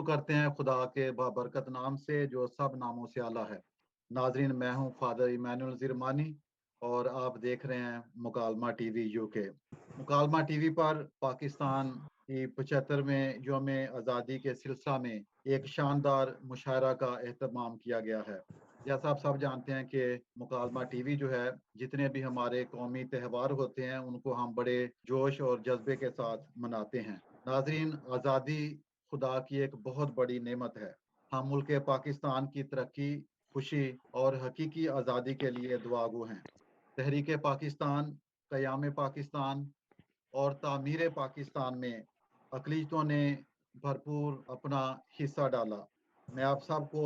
करते हैं खुदा के बाबरकत नाम से जो सब नामों से आला है। नाजरीन, मैं हूं फादर इमैनुअल ज़िरमानी और आप देख रहे हैं मुकालमा टीवी यूके। मुकालमा टीवी पर पाकिस्तान की 75वें यौम आज़ादी के सिलसिला में एक शानदार मुशायरा का एहतमाम किया गया है। जैसा आप सब जानते हैं कि मुकालमा टीवी जो है, जितने भी हमारे कौमी त्यौहार होते हैं उनको हम बड़े जोश और जज्बे के साथ मनाते हैं। नाजरीन, आज़ादी खुदा की एक बहुत बड़ी नेमत है। हम मुल्क पाकिस्तान की तरक्की, खुशी और हकीकी आज़ादी के लिए दुआगो हैं। तहरीक पाकिस्तान, क़याम पाकिस्तान और तामीर पाकिस्तान में अक़लियतों ने भरपूर अपना हिस्सा डाला। मैं आप सबको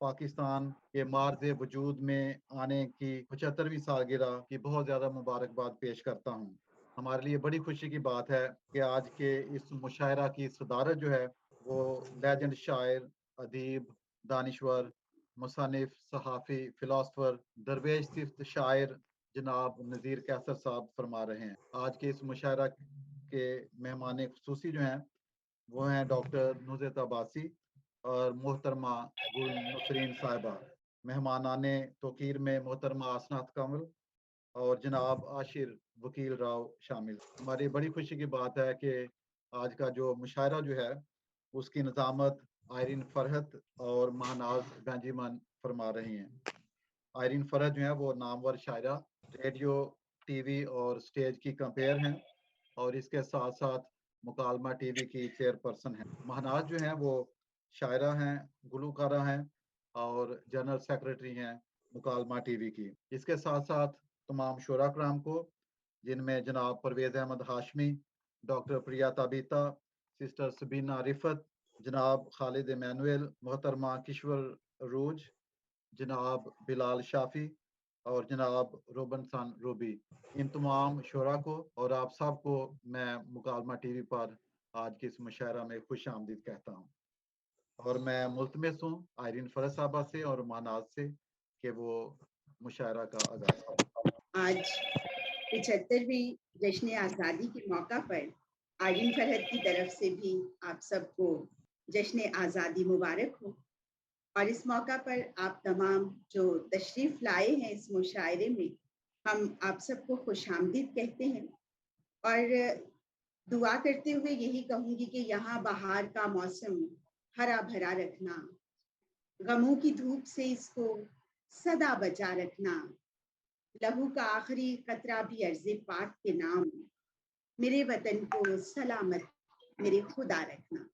पाकिस्तान के मार्ज़ वजूद में आने की 75वीं सालगिरह की बहुत ज़्यादा मुबारकबाद पेश करता हूँ। हमारे लिए बड़ी खुशी की बात है कि आज के इस मुशायरा की सदारत जो है वो लेजेंड शायर, अदीब, दानिश्वर, मुसन्निफ़, सहाफ़ी, फ़िलासफ़र, दरवेश सिफ्त शायर जनाब नज़ीर कैसर साहब फरमा रहे हैं। आज के इस मुशायरा के मेहमान ख़ुसूसी जो हैं वो हैं डॉक्टर नुज़रत अब्बासी और मोहतरमा गुल नसरीन साहिबा। मेहमानाने तौक़ीर में मोहतरमा आसनात कमल और जनाब आशिर वकील राव शामिल। हमारी बड़ी खुशी की बात है कि आज का जो मुशायरा जो है उसकी निज़ामत आयरीन फरहत और महानाज बेंजामिन फरमा रही हैं। आयरीन फरहत जो है वो नामवर शायरा, रेडियो, टीवी और स्टेज की कंपेयर हैं और इसके साथ साथ मुकालमा टीवी की चेयरपर्सन हैं। महानाज जो हैं वो शायरा हैं, गुलकारा हैं और जनरल सेक्रेटरी हैं मुकालमा टीवी की। इसके साथ साथ तमाम शुरा कराम को, जिनमें जनाब परवेज़ अहमद हाशमी, डॉक्टर प्रिया ताबिता, सिस्टर सबीना रिफत, जनाब खालिद इमैनुअल, मोहतरमा किश्वर रूज, जनाब बिलाल शाफी और जनाब रोबनसन रूबी, इन तमाम शुरा को और आप सबको मैं मुकालमा टीवी पर आज के इस मुशायरा में खुश आमदीद कहता हूँ। और मैं मुल्तमिस हूँ आयरीन फरहत साहबा से और महानाज से कि वो मुशायरा का आगाज़ करें। आज 75वीं जश्न आज़ादी के मौका पर आयरीन फरहत की तरफ से भी आप सबको जश्न आज़ादी मुबारक हो। और इस मौका पर आप तमाम जो तशरीफ़ लाए हैं इस मुशायरे में, हम आप सबको खुशामदीद कहते हैं और दुआ करते हुए यही कहूँगी कि यहाँ बहार का मौसम हरा भरा रखना, गमों की धूप से इसको सदा बचा रखना, लहू का आखिरी कतरा भी अर्ज़े पाक के नाम, मेरे वतन को सलामत मेरे खुदा रखना।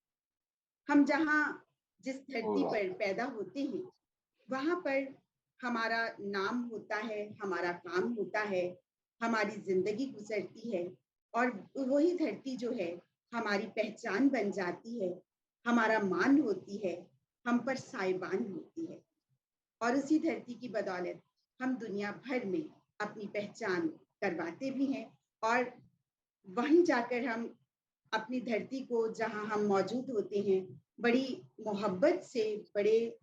हम जहाँ जिस धरती पर पैदा होते हैं वहाँ पर हमारा नाम होता है, हमारा काम होता है, हमारी जिंदगी गुजरती है और वही धरती जो है हमारी पहचान बन जाती है, हमारा मान होती है, हम पर साइबान होती है और उसी धरती की बदौलत हम दुनिया भर में अपनी पहचान करवाते भी हैं और वहीं जाकर हम अपनी धरती को जहां हम मौजूद होते हैं बड़ी मोहब्बत से, बड़े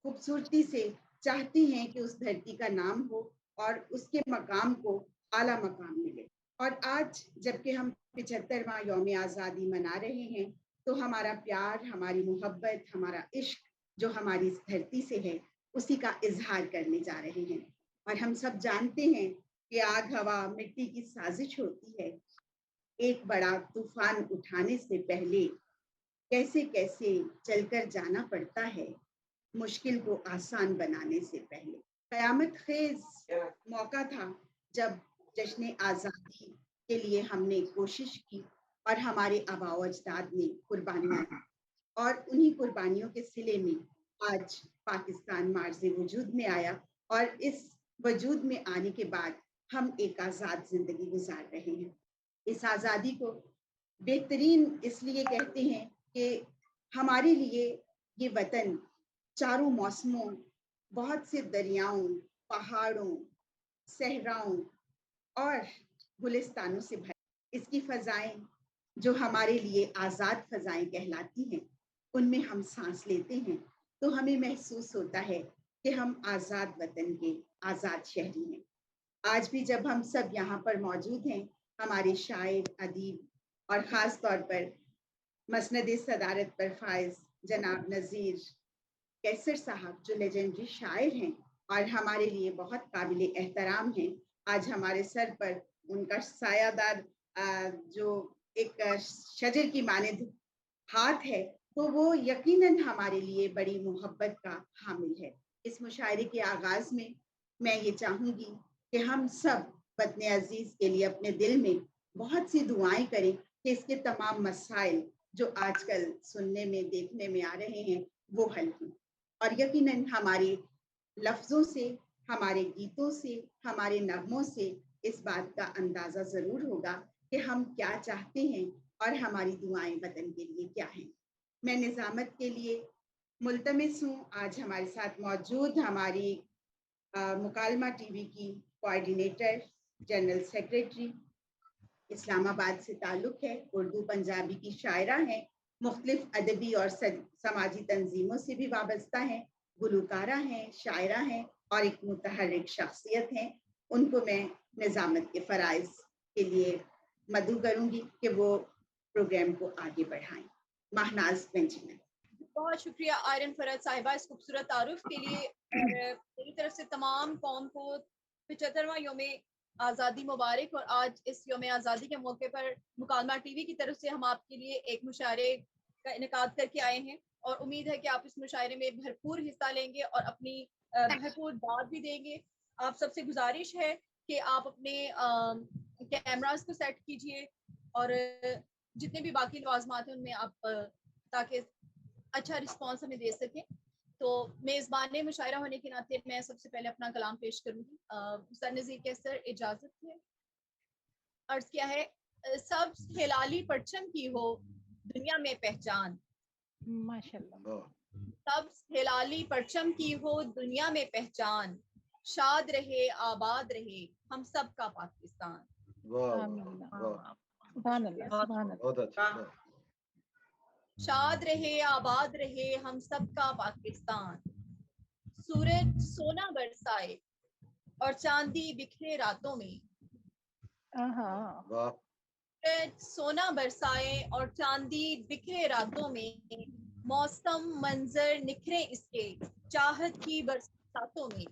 खूबसूरती से चाहते हैं कि उस धरती का नाम हो और उसके मकाम को आला मकाम मिले। और आज जबकि हम 75वां यौम आज़ादी मना रहे हैं तो हमारा प्यार, हमारी मोहब्बत, हमारा इश्क जो हमारी इस धरती से है उसी का इजहार करने जा रहे हैं। और हम सब जानते हैं कि आग, हवा, मिट्टी की साजिश होती है। एक बड़ा तूफान उठाने से पहले कैसे कैसे चलकर जाना पड़ता है, मुश्किल को आसान बनाने से पहले। कयामत खेज मौका था जब जश्न आज़ादी के लिए हमने कोशिश की और हमारे आबाओ अजदाद ने कुर्बानियां दी और उन्हीं कुर्बानियों के सिले में आज पाकिस्तान मार्ज़े वजूद में आया और इस वजूद में आने के बाद हम एक आज़ाद जिंदगी गुजार रहे हैं। इस आज़ादी को बेहतरीन इसलिए कहते हैं कि हमारे लिए ये वतन चारों मौसमों, बहुत से दरियाओं, पहाड़ों, सहराओं और गुलिस्तानों से भरा। इसकी फ़ज़ाएं जो हमारे लिए आज़ाद फ़ज़ाएं कहलाती हैं, उनमें हम सांस लेते हैं तो हमें महसूस होता है कि हम आज़ाद वतन के आज़ाद शहरी हैं। आज भी जब हम सब यहाँ पर मौजूद हैं, हमारे शायर, अदीब और ख़ास तौर पर मसनद सदारत पर फाइज जनाब नज़ीर कैसर साहब जो लेजेंडरी शायर हैं और हमारे लिए बहुत काबिल एहतराम हैं, आज हमारे सर पर उनका सायादार जो एक शजर की मानिंद हाथ है, तो वो यकीनन हमारे लिए बड़ी मोहब्बत का हामिल है। इस मुशायरे के आगाज में मैं ये चाहूंगी कि हम सब वतन अजीज के लिए अपने दिल में बहुत सी दुआएं करें कि इसके तमाम मसाइल जो आजकल सुनने में देखने में आ रहे हैं वो हल हों। और यकीनन हमारे लफ्जों से, हमारे गीतों से, हमारे नगमों से इस बात का अंदाजा जरूर होगा कि हम क्या चाहते हैं और हमारी दुआएं वतन के लिए क्या हैं। मैं निजामत के लिए मुल्तमिस हूँ, आज हमारे साथ मौजूद हमारी मुकालमा टीवी की कोऑर्डिनेटर, जनरल सेक्रेटरी, इस्लामाबाद से ताल्लुक़ है, उर्दू पंजाबी की शायरा हैं, मुख्तलिफ अदबी और समाजी तंजीमों से भी वाबस्ता हैं, गुलकारा हैं, शायरा हैं और एक मुतहर्रिक शख्सियत हैं। उनको मैं निजामत के फ़राइज़ के लिए मदऊ करूँगी कि वो प्रोग्राम को आगे बढ़ाएं। महनाज बेंजामिन। बहुत शुक्रिया आयरन फरहत साहिबा इस खूबसूरत तारुफ के लिए, और मेरी तरफ से तमाम कौम को 75वां योम आज़ादी मुबारक। और आज इस योम आज़ादी के मौके पर मुकालमा टीवी की तरफ से हम आपके लिए एक मुशायरे का इनेकाद करके आए हैं, और उम्मीद है कि आप इस मुशायरे में भरपूर हिस्सा लेंगे और अपनी भरपूर दाद भी देंगे। आप सबसे गुजारिश है कि आप अपने कैमरास को सेट कीजिए और जितने भी बाकी लवाजमात हैं उनमें आप ताकि अच्छा रिस्पॉन्स हमें दे सकें। तो मेज़बान मुशायरा होने के नाते मैं सबसे पहले अपना कलाम पेश करूंगी। सर नज़ीर कैसर इजाजत है। अर्ज क्या है, सब हिलाली परचम की हो दुनिया में पहचान, माशाल्लाह। सब हिलाली परचम की हो दुनिया में पहचान, शाद रहे आबाद रहे हम सब का पाकिस्तान। सुभान अल्लाह, सुभान अल्लाह। बहुत अच्छा। शाद रहे आबाद रहे हम सब का पाकिस्तान, सूरज सोना बरसाए और चांदी बिखरे रातों में, सूरज सोना बरसाए और चांदी बिखरे रातों में, मौसम मंजर निखरे इसके चाहत की बरसातों में,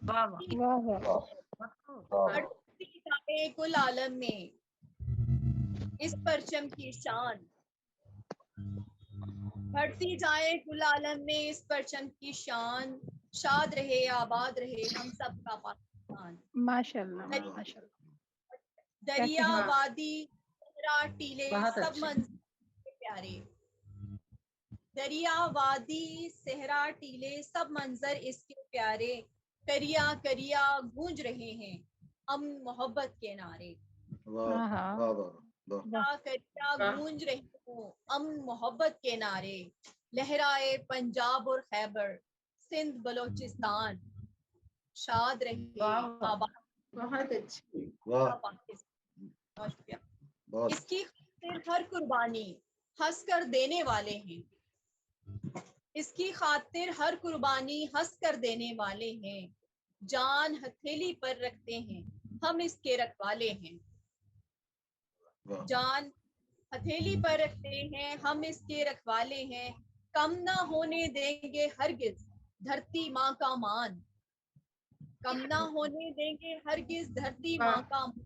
बढ़ती जाए कुल आलम में इस परचम की शान, बढ़ती जाए कुल आलम में इस परचम की शान, शाद रहे आबाद रहे हम सब का पाकिस्तान। माशाल्लाह, माशाल्लाह। दरिया वादी सहरा टीले सब मंजर प्यारे, दरिया वादी सहरा टीले सब मंजर इसके प्यारे, करिया करिया गूंज रहे हैं हम मोहब्बत के नारे, करिया गूंज रहे हो हम मोहब्बत के नारे, लहराए पंजाब और खैबर सिंध बलोचिस्तान, शाद रहे आबाद। बहुत अच्छी। इसकी खातिर हर कुर्बानी हंस कर देने वाले हैं, इसकी खातिर हर कुर्बानी हंस कर देने वाले हैं, जान हथेली पर रखते हैं हम इसके रखवाले हैं, जान हथेली पर रखते हैं हम इसके रखवाले हैं, कम ना होने देंगे हरगिज धरती माँ का मान, कम ना होने देंगे हरगिज धरती माँ का मान,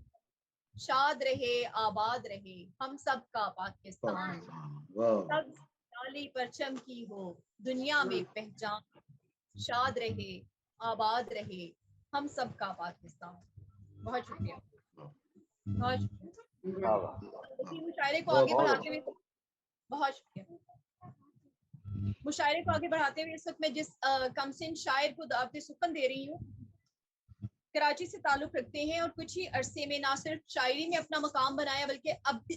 शाद रहे आबाद रहे हम सब का पाकिस्तान, सब काली परचम की हो दुनिया में पहचान, शाद रहे आबाद रहे हम सब का पाकिस्तान। बहुत शुक्रिया, बहुत शुक्रिया। मुशायरे को आगे बढ़ाते हुए बहुत शुक्रिया। मुशायरे को आगे बढ़ाते हुए इस वक्त मैं जिस कमसिन शायर को दावत सुखन दे रही हूँ, कराची से ताल्लुक रखते हैं और कुछ ही अरसे में ना सिर्फ शायरी में अपना मकाम बनाया बल्कि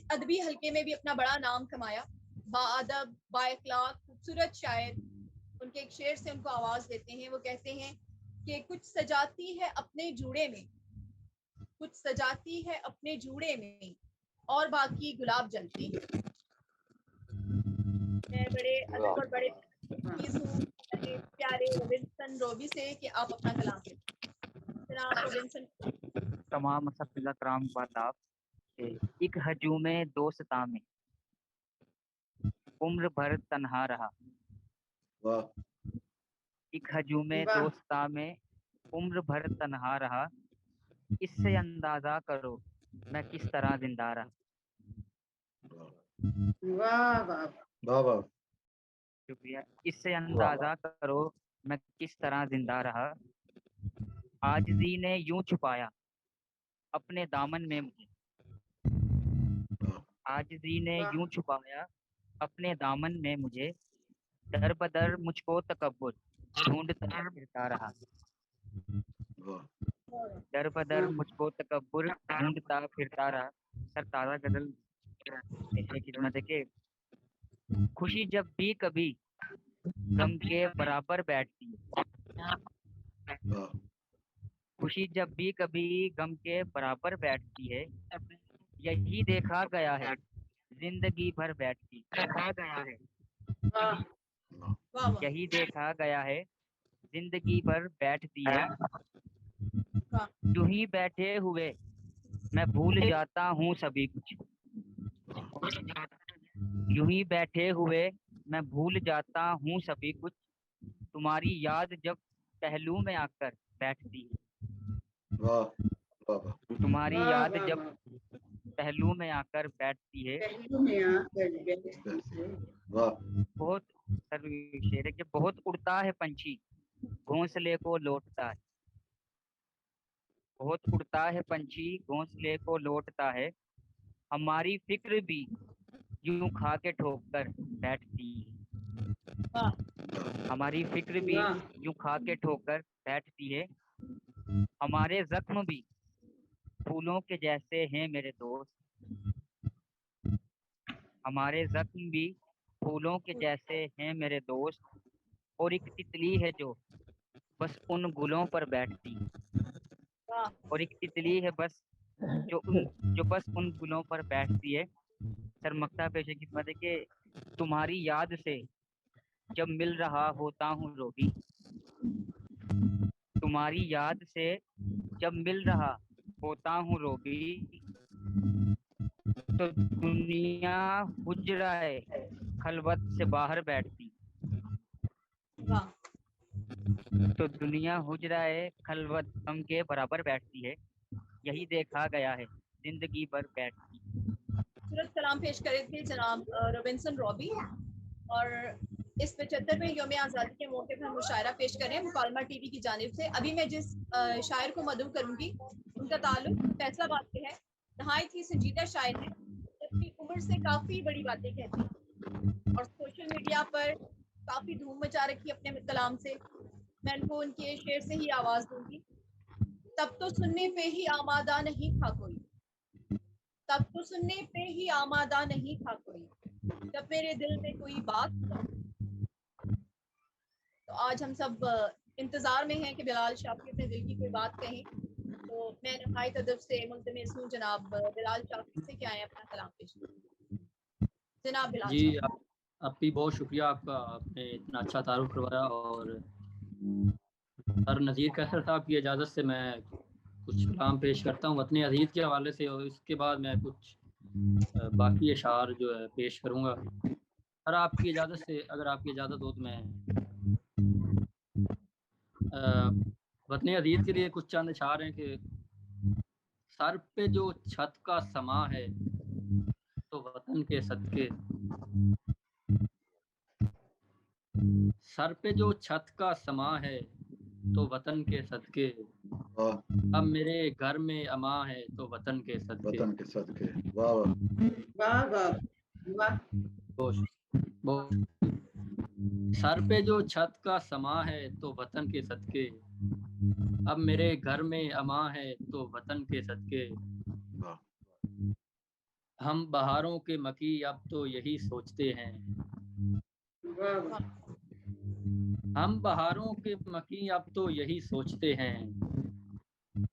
अदबी हल्के में भी अपना बड़ा नाम कमाया। बाअदब, बाइखलाक, खूबसूरत शायर। उनके एक शेर से उनको आवाज देते हैं। वो कहते हैं कि कुछ सजाती है अपने जूड़े में, कुछ सजाती है अपने जूड़े में और बाकी गुलाब जलते हैं। मैं बड़े अदब और बड़े प्यारे रॉबिन्सन रोबी से कि आप अपना कलाम दें। तमाम असफ़िज़ा कराम को आदाब। एक हजूमे दोस्ता में उम्र भर तन्हा रहा। वाह एक हजूमे वाह दोस्ता में उम्र भर तन्हा रहा, इससे अंदाजा करो मैं किस तरह जिंदा रहा। वाह वाह वाह वाह शुक्रिया। इससे अंदाजा करो मैं किस तरह जिंदा रहा। आजिज़ी ने यूं छुपाया अपने दामन में मुझे, आजिज़ी ने वाह यूं छुपाया अपने दामन में मुझे, दर बदर मुझको तकब्बुर ढूंढता फिरता रहा। वाह दर बदर मुझको तकब्बुर ढूंढता फिरता रहा। सर ताज़ा गजल ऐसे खिदमत है कि खुशी जब भी कभी गम के बराबर बैठती है, वाह खुशी जब भी कभी गम के बराबर बैठती है, यही देखा गया है जिंदगी भर बैठती, देखा गया है वाह वाह वाह यही देखा गया है जिंदगी भर बैठती है। वाह यूं ही बैठे हुए मैं भूल जाता हूँ सभी कुछ, यूं ही बैठे हुए मैं भूल जाता हूँ सभी कुछ, तुम्हारी याद जब पहलू में आकर बैठती है, वाह वाह तुम्हारी वाह याद वाह जब वाह पहलू में आकर बैठती है। पहलू में आकर बैठती है। वाह बहुत सर शेर है कि बहुत उड़ता है पंछी घोंसले को लौटता है, बहुत उड़ता है पंछी घोंसले को लौटता है, हमारी फिक्र भी यूं खा के ठोक कर बैठती है, वाह हमारी फिक्र भी वाह यूं खा के ठोक कर बैठती है। हमारे जख्म भी फूलों के जैसे हैं मेरे दोस्त, हमारे जख्म भी फूलों के जैसे हैं मेरे दोस्त, और एक तितली है जो बस उन गुलों पर बैठती है, वाह और एक तितली है बस जो बस उन गुलों पर बैठती है। सर मक्ता पेश खिदमत है कि तुम्हारी याद से जब मिल रहा होता हूँ रोबी, तुम्हारी याद से जब मिल रहा होता हूँ रोबी, तो दुनिया हुजराए खलवत से बाहर बैठती, वाह तो दुनिया हुजराए खलवत गम के बराबर बैठती है, यही देखा गया है जिंदगी भर बैठती। खूबसूरत सलाम पेश करे थे जनाब रोबिन्सन रॉबी, और इस 75वें यौम आज़ादी के मौके पर मुशायरा पेश कर रहे हैं मुकालमा टीवी की जानिब से। अभी मैं जिस शायर को मदऊ करूंगी उनका ताल्लुक फैसलाबाद से है। नहायत ही संजीदा शायर है, अपनी उम्र से काफ़ी बड़ी बातें कहते हैं और सोशल मीडिया पर काफ़ी धूम मचा रखी अपने कलाम से। मैं उनको उनके शेर से ही आवाज़ दूंगी। तब तो सुनने पे ही आमादा नहीं था कोई, तब तो सुनने पे ही आमादा नहीं था कोई, जब मेरे दिल में कोई बात हुआ। तो आज हम सब इंतजार में हैं कि बिलाल शाफी अपने दिल की कोई बात कहें। तो मैं नहायत अदब से मुल्तमिस हूँ जनाब बिलाल शाफी से, क्या है अपना कलाम पेश जनाब बिलाल जी। शाफी। आपकी बहुत शुक्रिया, आपका आपने इतना अच्छा तारुफ करवाया। और सर नज़ीर कैसर साहब की इजाज़त से मैं कुछ कलाम पेश करता हूँ वतन अजीज़ के हवाले से, और इसके बाद मैं कुछ बाकी अशार जो है पेश करूँगा। सर आपकी इजाज़त से, अगर आपकी इजाज़त हो तो मैं वतन अजीज़ के लिए कुछ चंद अशार हैं कि सर पे जो छत का समा है तो वतन के सदके, सर पे जो छत का समा है तो वतन के सदके, अब मेरे घर में अमा है तो वतन के सदके, वतन के सदके। वाह वाह वाह वाह सर पे जो छत का समा है तो वतन के सदके, अब मेरे घर में अमा है तो वतन के सदके, हम बहारों के मकी अब तो यही सोचते हैं, वाह हम बहारों के मकी अब तो यही सोचते हैं,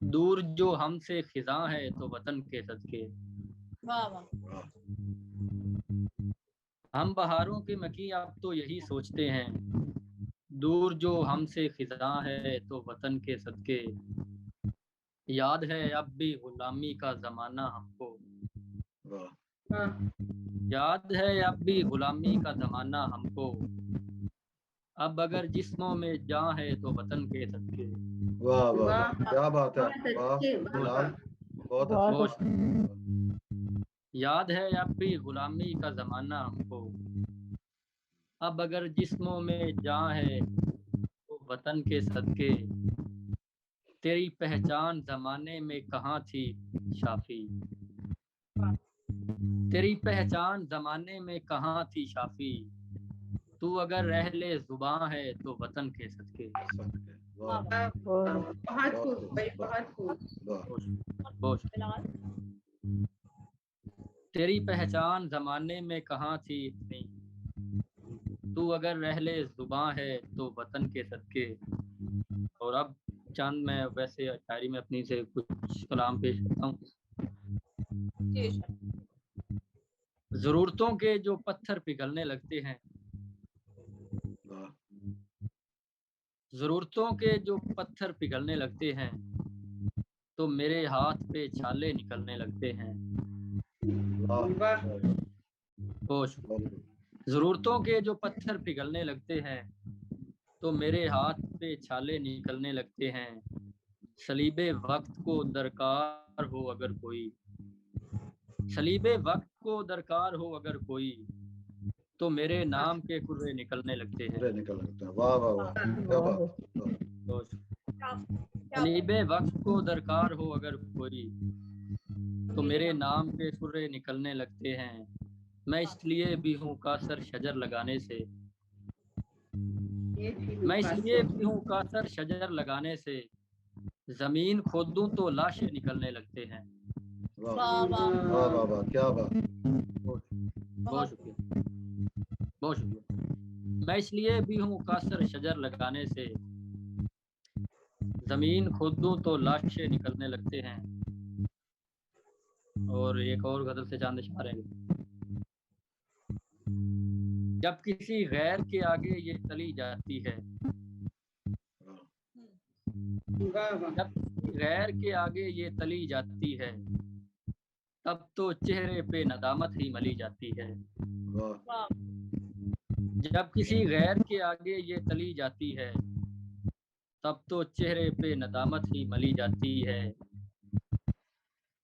दूर जो हमसे खिजा है तो वतन के सदके, वाह वाह हम बहारों के मकी अब तो यही सोचते हैं, दूर जो हमसे खिजा है तो वतन के सदके, याद है अब भी गुलामी का जमाना हमको, वाह याद है अब भी गुलामी का जमाना हमको, अब अगर जिस्मों में जान है तो वतन के सदके। वाह वाह वाह, वाह, क्या बात है, बहुत वाह अच्छे, वाह, बिलाल, वाह। बहुत बहुत अच्छा। याद है अब भी गुलामी का जमाना हमको, अब अगर जिस्मों में जान है तो वतन के सदके। तेरी पहचान जमाने में कहाँ थी शाफी, तेरी पहचान जमाने में कहाँ थी शाफी, तू अगर रह ले जुबान है तो वतन के सदके। वाह वाह, बहुत बहुत खूब भाई, बहुत खूब। वाह, बहुत तेरी पहचान जमाने में कहाँ थी इतनी, तू अगर रह ले जुबान है तो वतन के सदके। और अब चंद मैं वैसे शायरी में अपनी से कुछ कलाम पेश करता हूँ। जी सर। जरूरतों के जो पत्थर पिघलने लगते हैं, वाह, जरूरतों के जो पत्थर पिघलने लगते हैं, तो मेरे हाथ पे छाले निकलने लगते हैं। वाह, वाह, होश। जरूरतों के जो पत्थर पिघलने लगते हैं, तो मेरे हाथ पे छाले निकलने लगते हैं। सलीबे वक्त को दरकार हो अगर कोई, सलीबे वक्त को दरकार हो अगर कोई, तो मेरे नाम के कुर्रे निकलने लगते हैं। पूरे निकल लगते हैं। वाह वाह वाह, क्या बात है, वाह। सलीबे वक्त को दरकार हो अगर कोई, तो मेरे नाम के कुर्रे निकलने लगते हैं। मैं इसलिए भी हूँ कासर शजर लगाने से, ये थी मैं इसलिए मुफासिल। भी हूँ कासर शजर लगाने से, जमीन खोदूं तो लाशें निकलने लगते हैं। वाह वाह वाह वाह वाह वाह, क्या बात। बहुत शुक्रिया, बहुत शुक्रिया। मैं इसलिए भी हूँ कासर शजर लगाने से, जमीन खोदूं तो लाशें निकलने लगते हैं। और एक और गजल से चांद इशारे हैं। जब किसी गैर के आगे ये चली जाती है, वाह वाह, जब किसी गैर के आगे ये तली जाती है, तब तो चेहरे पे नदामत ही मली जाती है। वाह वाह जब किसी गैर के आगे ये तली जाती है, तब तो चेहरे पे नदामत ही मली जाती है।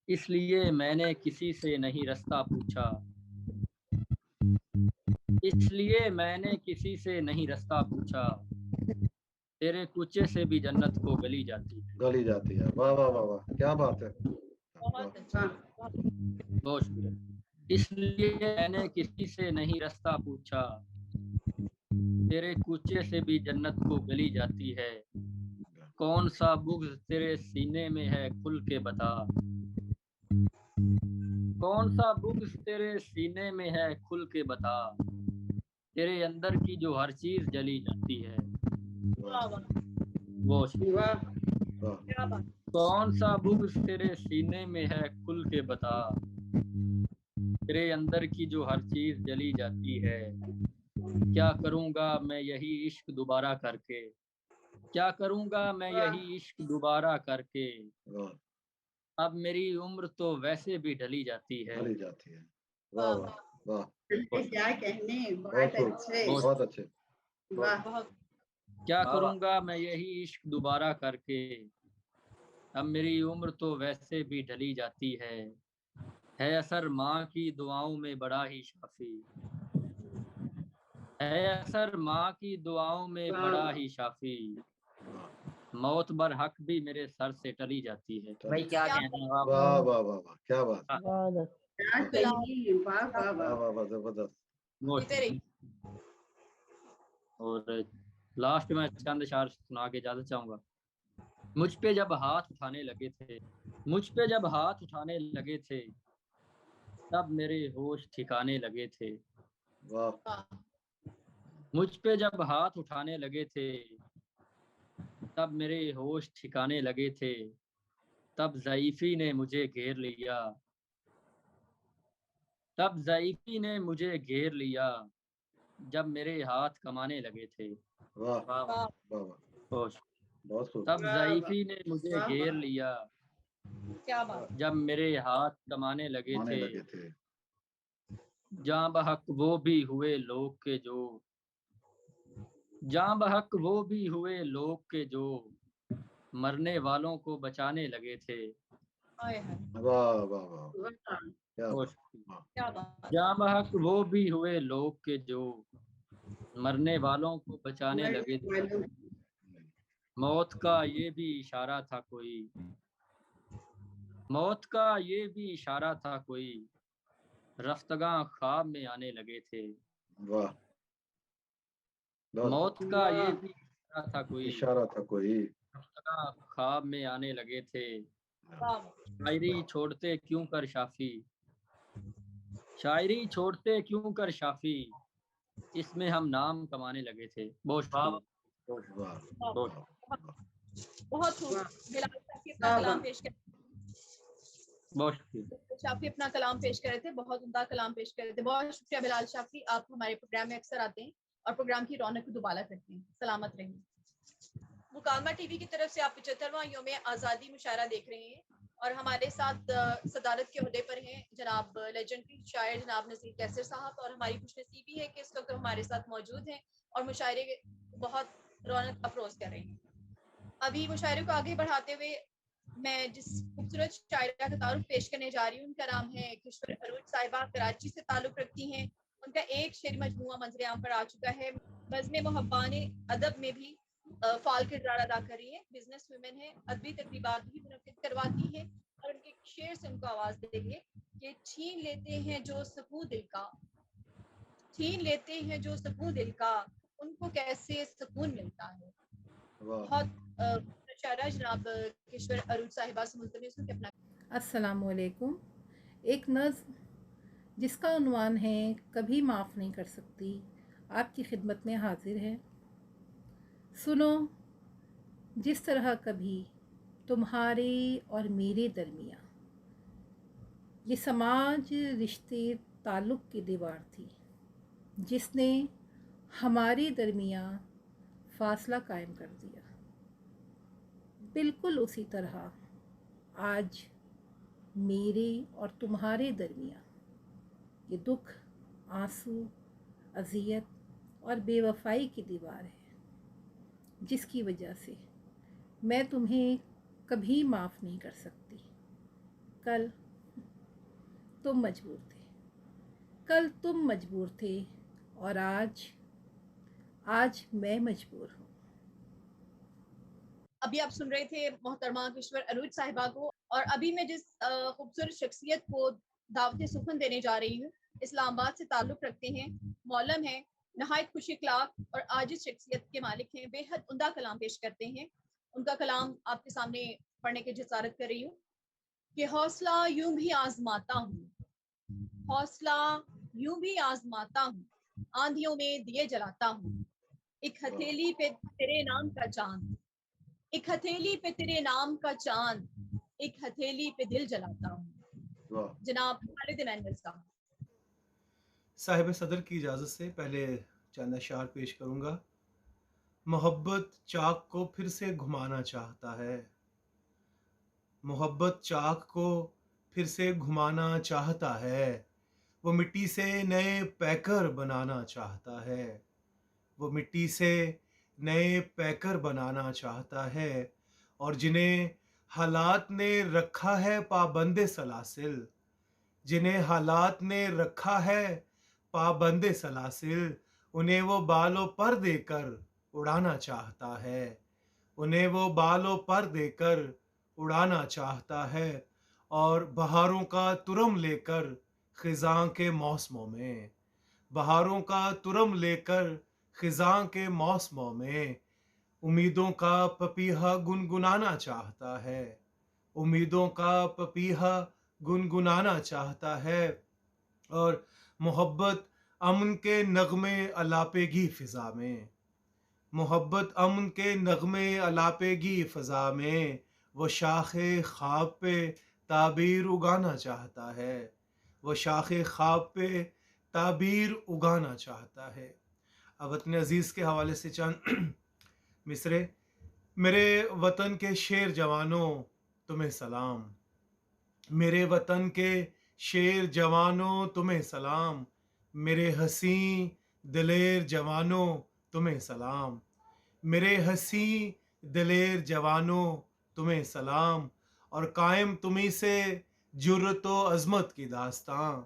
इसलिए मैंने किसी से नहीं रास्ता पूछा, इसलिए मैंने किसी से नहीं रास्ता पूछा, तेरे कुचे से भी जन्नत को गली जाती है। गली जाती है। वाह वाह वाह वाह, क्या बात है। बहुत अच्छा। बहुत शुक्रिया। इसलिए मैंने किसी से नहीं रास्ता पूछा, तेरे कुचे से भी जन्नत को गली जाती है। कौन सा बुग़्ज़ तेरे सीने में है खुल के बता, कौन सा बुग़्ज़ तेरे सीने में है खुल के बता, तेरे अंदर की जो हर चीज जली जाती है। वाह वाह वो वाह, वाह क्या बात। कौन सा बुग़्ज़ तेरे सीने में है खुल के बता, तेरे अंदर की जो हर चीज जली जाती है। क्या करूँगा मैं यही इश्क दोबारा करके, क्या करूँगा मैं यही इश्क दोबारा करके, वाह, अब मेरी उम्र तो वैसे भी ढली जाती है। गली जाती है। वाह वाह वाह, क्या कहने, बहुत बहुत खूब, अच्छे, बहुत अच्छे। वाह, बहुत क्या करूँगा मैं यही इश्क दोबारा करके, अब मेरी उम्र तो वैसे भी ढली जाती है असर माँ की दुआओं में बड़ा ही शाफी, है असर माँ की दुआओं में बड़ा ही शाफी, मौत बर हक भी मेरे सर से टली जाती है। भाई क्या कहना वाह वाह वाह वाह, क्या बात। बहुत क्या कहिए, वाह वाह वाह वाह, वाह वाह, जबरदस्त। जीते रही। और लास्ट में चंद अशआर सुना के इजाजत चाहूंगा। मुझ पे जब हाथ उठाने लगे थे, मुझ पे जब हाथ उठाने लगे थे, तब मेरे होश ठिकाने लगे थे। वाह मुझ पे जब हाथ उठाने लगे थे, तब मेरे होश ठिकाने लगे थे। तब ज़ईफ़ी ने मुझे घेर लिया, तब ज़ईफ़ी ने मुझे घेर लिया, जब मेरे हाथ कमाने लगे थे। वाह वाह वाह वाह, होश। बहुत खूब। तब ज़ईफ़ी ने मुझे वाह, घेर वाह। लिया, क्या बात। जब मेरे हाथ कमाने लगे आने थे। लगे थे। जहाँ बहक वो भी हुए लोग के जो, जहाँ बहक वो भी हुए लोग के जो मरने वालों को बचाने लगे थे। आए हाय, वाह वाह वाह, क्या बहुत बात, शुक्रिया। वाह। क्या बात। जहाँ बहक वो भी हुए लोग के जो मरने वालों को बचाने मरने लगे थे। वालों मौत का ये भी इशारा था कोई, मौत का ये भी इशारा था कोई, रफ्तगां ख्वाब में आने लगे थे। वाह, बहुत मौत खूब। का ये भी इशारा था कोई, इशारा था कोई। रफ्तगां ख्वाब में आने लगे थे। वाह, शायरी छोड़ते क्यों कर शाफी, शायरी छोड़ते क्यों कर शाफी, इसमें हम नाम कमाने लगे थे। बहुत शुक्रिया। वाह, बहुत वाह, बहुत खूब। वाह। बिलाल शाफी अपना वाह, कलाम वाह। पेश कर, बहुत शुक्रिया। शाफी अपना कलाम पेश कर रहे थे, बहुत उम्दा कलाम पेश कर रहे थे। बहुत शुक्रिया बिलाल शाफी, आप हमारे प्रोग्राम में अक्सर आते हैं और प्रोग्राम की रौनक को दुबाला करते हैं। सलामत रहिए। मुकालमा टीवी की तरफ से आप 75वां यौम आज़ादी मुशायरा देख रहे हैं और हमारे साथ सदारत के ओहदे पर हैं जनाब लेजेंडरी शायर जनाब नज़ीर कैसर साहब, और हमारी खुशनसीबी है कि इस वक्त हमारे साथ मौजूद हैं और मुशायरे बहुत रौनक अफरोज कर रहे हैं। अभी मुशायरे को आगे बढ़ाते हुए मैं जिस खूबसूरत शायरा का तारुफ पेश करने जा रही हूँ, उनका नाम है किशोर अरूज साहिबा, कराची से ताल्लुक रखती हैं। उनका एक शेर मजमूआ मंजर आम पर आ चुका है। बज़्म मुहब्बान अदब में भी फाल किरदार अदा कर रही है। बिजनेस वुमेन है, अदबी तकरीबात भी मुनक्किद करवाती है और उनके शेर से उनको आवाज देंगे कि छीन लेते हैं जो सुकून दिल का, छीन लेते हैं जो सुकून दिल का, उनको कैसे सुकून मिलता है। बहुत शायरा जनाब किशोर अरूज साहिबा से मुल्तमिस हूं कि अपना। अस्सलाम वालेकुम। एक नज़्म जिसका उन्वान है कभी माफ़ नहीं कर सकती आपकी खिदमत में हाजिर है। सुनो, जिस तरह कभी तुम्हारे और मेरे दरमियाँ ये समाज रिश्ते ताल्लुक़ की दीवार थी जिसने हमारे दरमियाँ फासला कायम कर दिया, बिल्कुल उसी तरह आज मेरे और तुम्हारे दरमियाँ ये दुख, आंसू, अज़ियत और बेवफाई की दीवार है जिसकी वजह से मैं तुम्हें कभी माफ़ नहीं कर सकती। कल तुम मजबूर थे, कल तुम मजबूर थे और आज मैं मजबूर हूँ। अभी आप सुन रहे थे मोहतरमा किशोर अरूज साहिबा को, और अभी मैं जिस खूबसूरत शख्सियत को दावत सुखन देने जा रही हूँ, इस्लामाबाद से ताल्लुक़ रखते हैं, मौलम है, नहायत खुश इखलाक और आजिज़ शख्सियत के मालिक हैं, बेहद उम्दा कलाम पेश करते हैं। उनका कलाम आपके सामने पढ़ने की जिसारत कर रही हूँ कि हौसला यूं भी आजमाता हूँ, हौसला यूं भी आजमाता हूँ, आंधियों में दिए जलाता हूँ, एक हथेली पे तेरे नाम का चांद, एक हथेली पे तेरे नाम का चांद, एक हथेली पे दिल जलाता हूँ। जनाब खालिद नैनल साहब। साहिब सदर की इजाज़त से पहले चंद अशार पेश करूँगा। मोहब्बत चाक को फिर से घुमाना चाहता है, मोहब्बत चाक को फिर से घुमाना चाहता है, वो मिट्टी से नए पैकर बनाना चाहता है, वो मिट्टी से नए पैकर बनाना चाहता है, और जिन्हें हालात ने रखा है पाबंदे सलासिल, जिन्हें हालात ने रखा है पाबंदे सलासिल, उन्हें वो बालों पर देकर उड़ाना चाहता है, उन्हें वो बालों पर देकर उड़ाना चाहता है, और बहारों का तुरम लेकर खिज़ां के मौसमों में, बहारों का तुरम लेकर खिज़ां के मौसमों में उम्मीदों का पपीहा गुनगुनाना चाहता है, उम्मीदों का पपीहा गुनगुनाना चाहता है, और मोहब्बत अमन के नगमे अलापेगी फ़िज़ा में, मोहब्बत अमन के नगमे अलापेगी फ़िज़ा में, वो शाखे ख्वाब पे ताबीर उगाना चाहता है, वो शाखे ख्वाब पे ताबीर उगाना चाहता है। अब वतन अज़ीज़ के हवाले से चंद मिसरे। मेरे वतन के शेर जवानों तुम्हें सलाम, मेरे वतन के शेर जवानों तुम्हें सलाम, میرے حسین دلیر جوانوں تمہیں سلام، میرے حسین دلیر جوانوں تمہیں سلام، اور قائم تمہیں سے جرت و عظمت کی داستاں،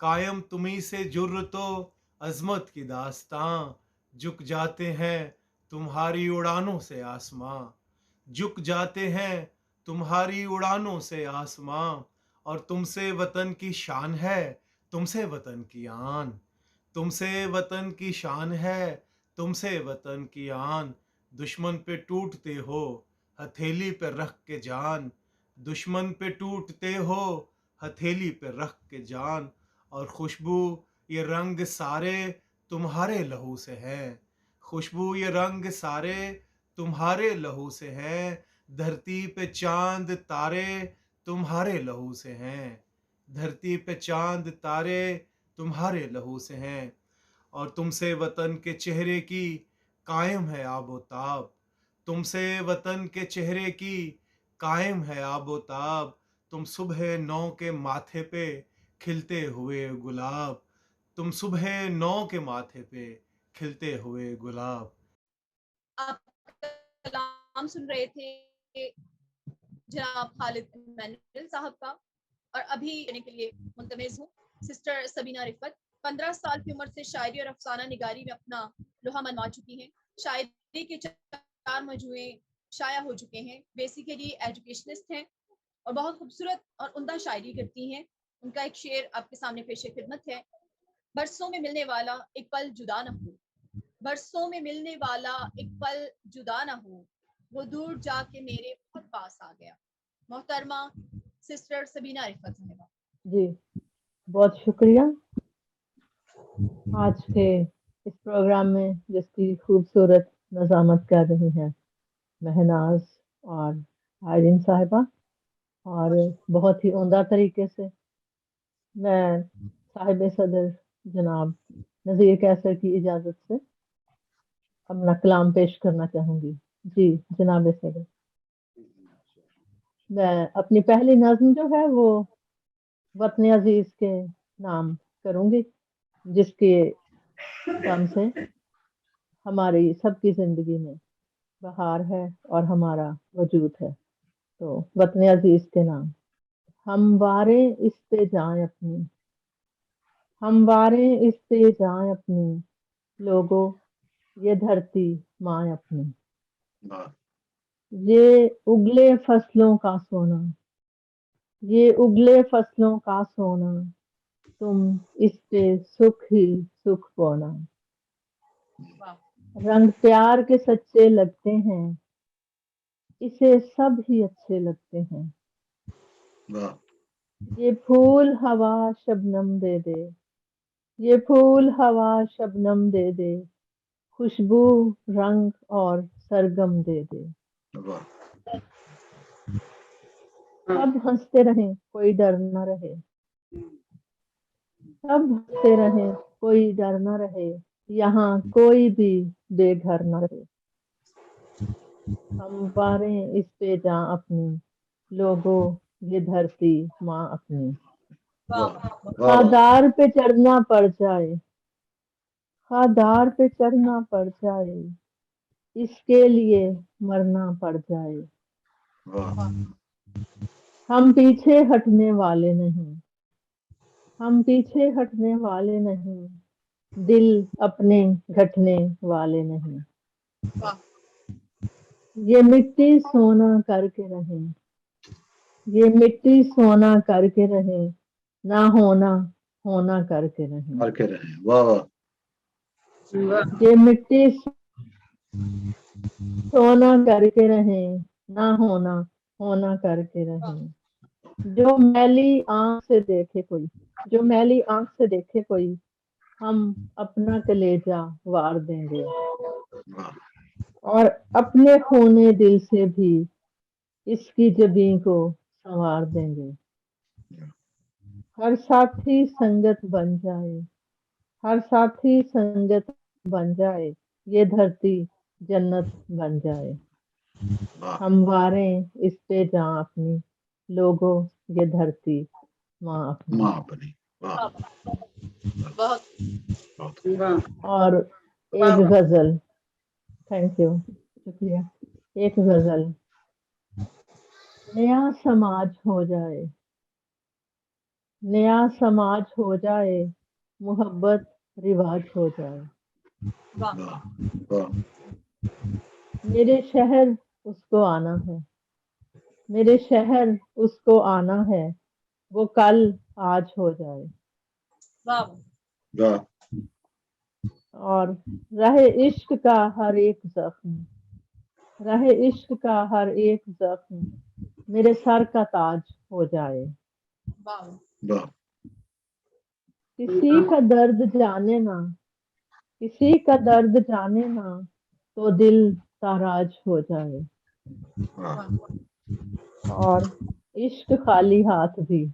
قائم تمہیں سے جرت و عظمت کی داستاں، جھک جاتے ہیں تمہاری اڑانوں سے آسماں، جھک جاتے ہیں تمہاری اڑانوں سے آسماں، اور تم سے وطن کی شان ہے، تم سے وطن کی آن، تم سے وطن کی شان ہے، تم سے وطن کی آن، دشمن پہ ٹوٹتے ہو ہتھیلی پہ رکھ کے جان، دشمن پہ ٹوٹتے ہو ہتھیلی پہ رکھ کے جان، اور خوشبو یہ رنگ سارے تمہارے لہو سے ہیں، خوشبو یہ رنگ سارے تمہارے لہو سے ہیں، دھرتی پہ چاند تارے تمہارے لہو سے ہیں، دھرتی پہ چاند تارے تمہارے لہو سے ہیں، اور تم سے وطن کے چہرے کی قائم ہے آب و تاب، تم سے وطن کے چہرے کی قائم ہے آب و تاب، تم صبح نو کے ماتھے پہ کھلتے ہوئے گلاب، تم صبح نو کے ماتھے پہ کھلتے ہوئے گلاب۔ آپ کلام سن رہے تھے جناب خالد ایمینول صاحب کا، اور ابھی لینے کے لیے منتمز ہوں سسٹر سبینہ رفت۔ 15 سال کی عمر سے شاعری اور افسانہ نگاری میں اپنا لوہا منوا چکی ہیں، شاعری کے 4 مجموعے شائع ہو چکے ہیں، بیسیکلی ایجوکیشنسٹ ہیں اور بہت خوبصورت اور عمدہ شاعری کرتی ہیں۔ ان کا ایک شعر آپ کے سامنے پیش خدمت ہے: برسوں میں ملنے والا ایک پل جدا نہ ہو، برسوں میں ملنے والا ایک پل جدا نہ ہو، وہ دور جا کے میرے بہت پاس آ گیا۔ محترمہ سسٹر سبینہ رفت صاحبہ۔ جی بہت شکریہ آج کے اس پروگرام میں جس کی خوبصورت نظامت کر رہی ہیں مہناز اور آئرین صاحبہ، اور بہت ہی عمدہ طریقے سے میں صاحب صدر جناب نذیر کیسر کی اجازت سے اپنا کلام پیش کرنا چاہوں گی۔ جی جناب صدر، میں اپنی پہلی نظم جو ہے وہ وطن عزیز کے نام کروں گی، جس کے دم سے ہماری سب کی زندگی میں بہار ہے اور ہمارا وجود ہے۔ تو وطن عزیز کے نام: ہمواریں اس پہ جائیں اپنی، ہمواریں اس پہ جائیں اپنی، لوگوں یہ دھرتی ماں اپنی، یہ اگلے فصلوں کا سونا، یہ اگلے فصلوں کا سونا، تم اس پہ سکھ ہی سکھ بونا، رنگ پیار کے سچے لگتے ہیں، اسے سب ہی اچھے لگتے ہیں، یہ پھول ہوا شبنم دے دے، یہ پھول ہوا شبنم دے دے، خوشبو رنگ اور سرگم دے دے، سب ہنستے رہیں کوئی ڈر نہ رہے، سب ہنستے رہیں کوئی ڈر نہ رہے، یہاں کوئی بھی بے گھر نہ رہے، ہم پاریں اس پہ جاں اپنی، لوگوں یہ دھرتی ماں اپنی، خادار پہ چڑھنا پڑ جائے، خادار پہ چڑھنا پڑ جائے، اس کے لیے مرنا پڑ جائے، ہم پیچھے ہٹنے والے نہیں، ہم پیچھے ہٹنے والے نہیں، دل اپنے گھٹنے والے نہیں، یہ مٹی سونا کر کے رہیں، یہ مٹی سونا کر کے رہیں، نہ ہونا ہونا کر کے رہیں، یہ مٹی سونا کر کے رہیں، نہ ہونا ہونا کر کے رہیں، جو میلی آنکھ سے دیکھے کوئی، جو میلی آنکھ سے دیکھے کوئی، ہم اپنا کلیجہ وار دیں گے، اور اپنے خونے دل سے بھی اس کی جبیں کو سنوار دیں گے، ہر ساتھی سنگت بن جائے، ہر ساتھی سنگت بن جائے، یہ دھرتی جنت بن جائے، ہم واریں اس پہ جاں اپنی، لوگوں یہ دھرتی ماں اپنی۔ بہت اور ایک غزل. تھینک یو, شکریہ. ایک غزل. نیا سماج ہو جائے, نیا سماج ہو جائے, محبت رواج ہو جائے. واہ واہ میرے شہر اس کو آنا ہے, میرے شہر اس کو آنا ہے, وہ کل آج ہو جائے. واہ واہ اور راہ عشق کا ہر ایک زخم, راہ عشق کا ہر ایک زخم, میرے سر کا تاج ہو جائے. واہ واہ کسی کا درد جانے نہ, کسی کا درد جانے نہ, تو دل تاراج ہو جائے. واہ اور عشق خالی ہاتھ بھی,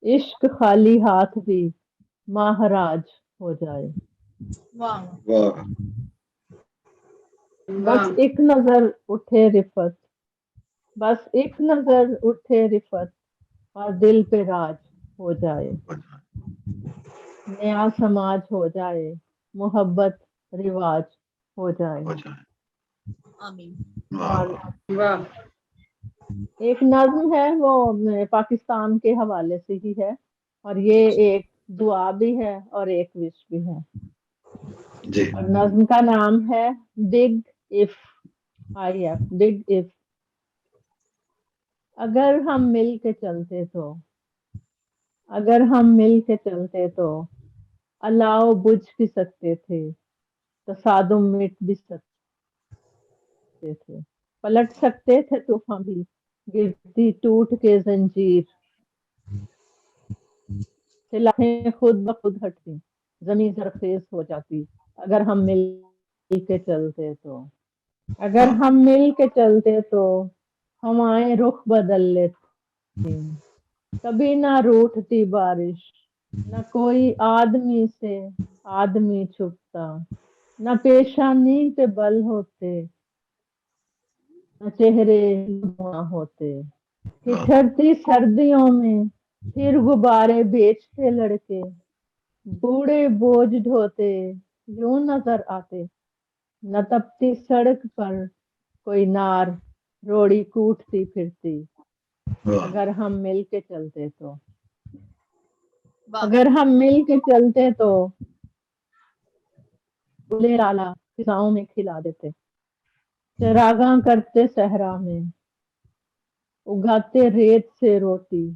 عشق خالی ہاتھ بھی مہاراج ہو جائے. واہ واہ بس ایک نظر اٹھے رفت, بس ایک نظر اٹھے رفت, اور دل پہ راج ہو جائے. نیا سماج ہو جائے, محبت رواج ہو جائے. ہو جائے. آمین. اور واہ ایک نظم ہے, وہ پاکستان کے حوالے سے ہی ہے, اور یہ ایک دعا بھی ہے اور ایک وش بھی ہے. جی اور نظم کا نام ہے ڈگ اف, آئی ایف, ڈگ اف. اگر ہم مل کے چلتے تو, اگر ہم مل کے چلتے تو, الاؤ بجھ بھی سکتے تھے, تصادم مٹ بھی سکتے تھے, پلٹ سکتے تھے طوفان بھی, گرتی ٹوٹ کے زنجیر. سلاخیں خود بخود ہٹتی, زمین زرخیز ہو جاتی, اگر ہم مل کے چلتے تو. اگر ہم مل کے چلتے تو ہمارے رخ بدل لیتے, کبھی نہ روٹتی بارش, نہ کوئی آدمی سے آدمی چھپتا, نہ پیشانی پہ بل ہوتے, نہ چہرے دھواں ہوتے. ٹھٹھرتی سردیوں میں پھر غبارے بیچتے لڑکے, بوڑھے بوجھ ڈھوتے یوں نظر آتے, نہ تپتی سڑک پر کوئی نار روڑی کوٹتی پھرتی, واہ اگر ہم مل کے چلتے تو. واہ اگر ہم مل کے چلتے تو گلے لالا فضاؤں میں کھلا دیتے, چراغاں کرتے صحرا میں, اگاتے ریت سے روٹی,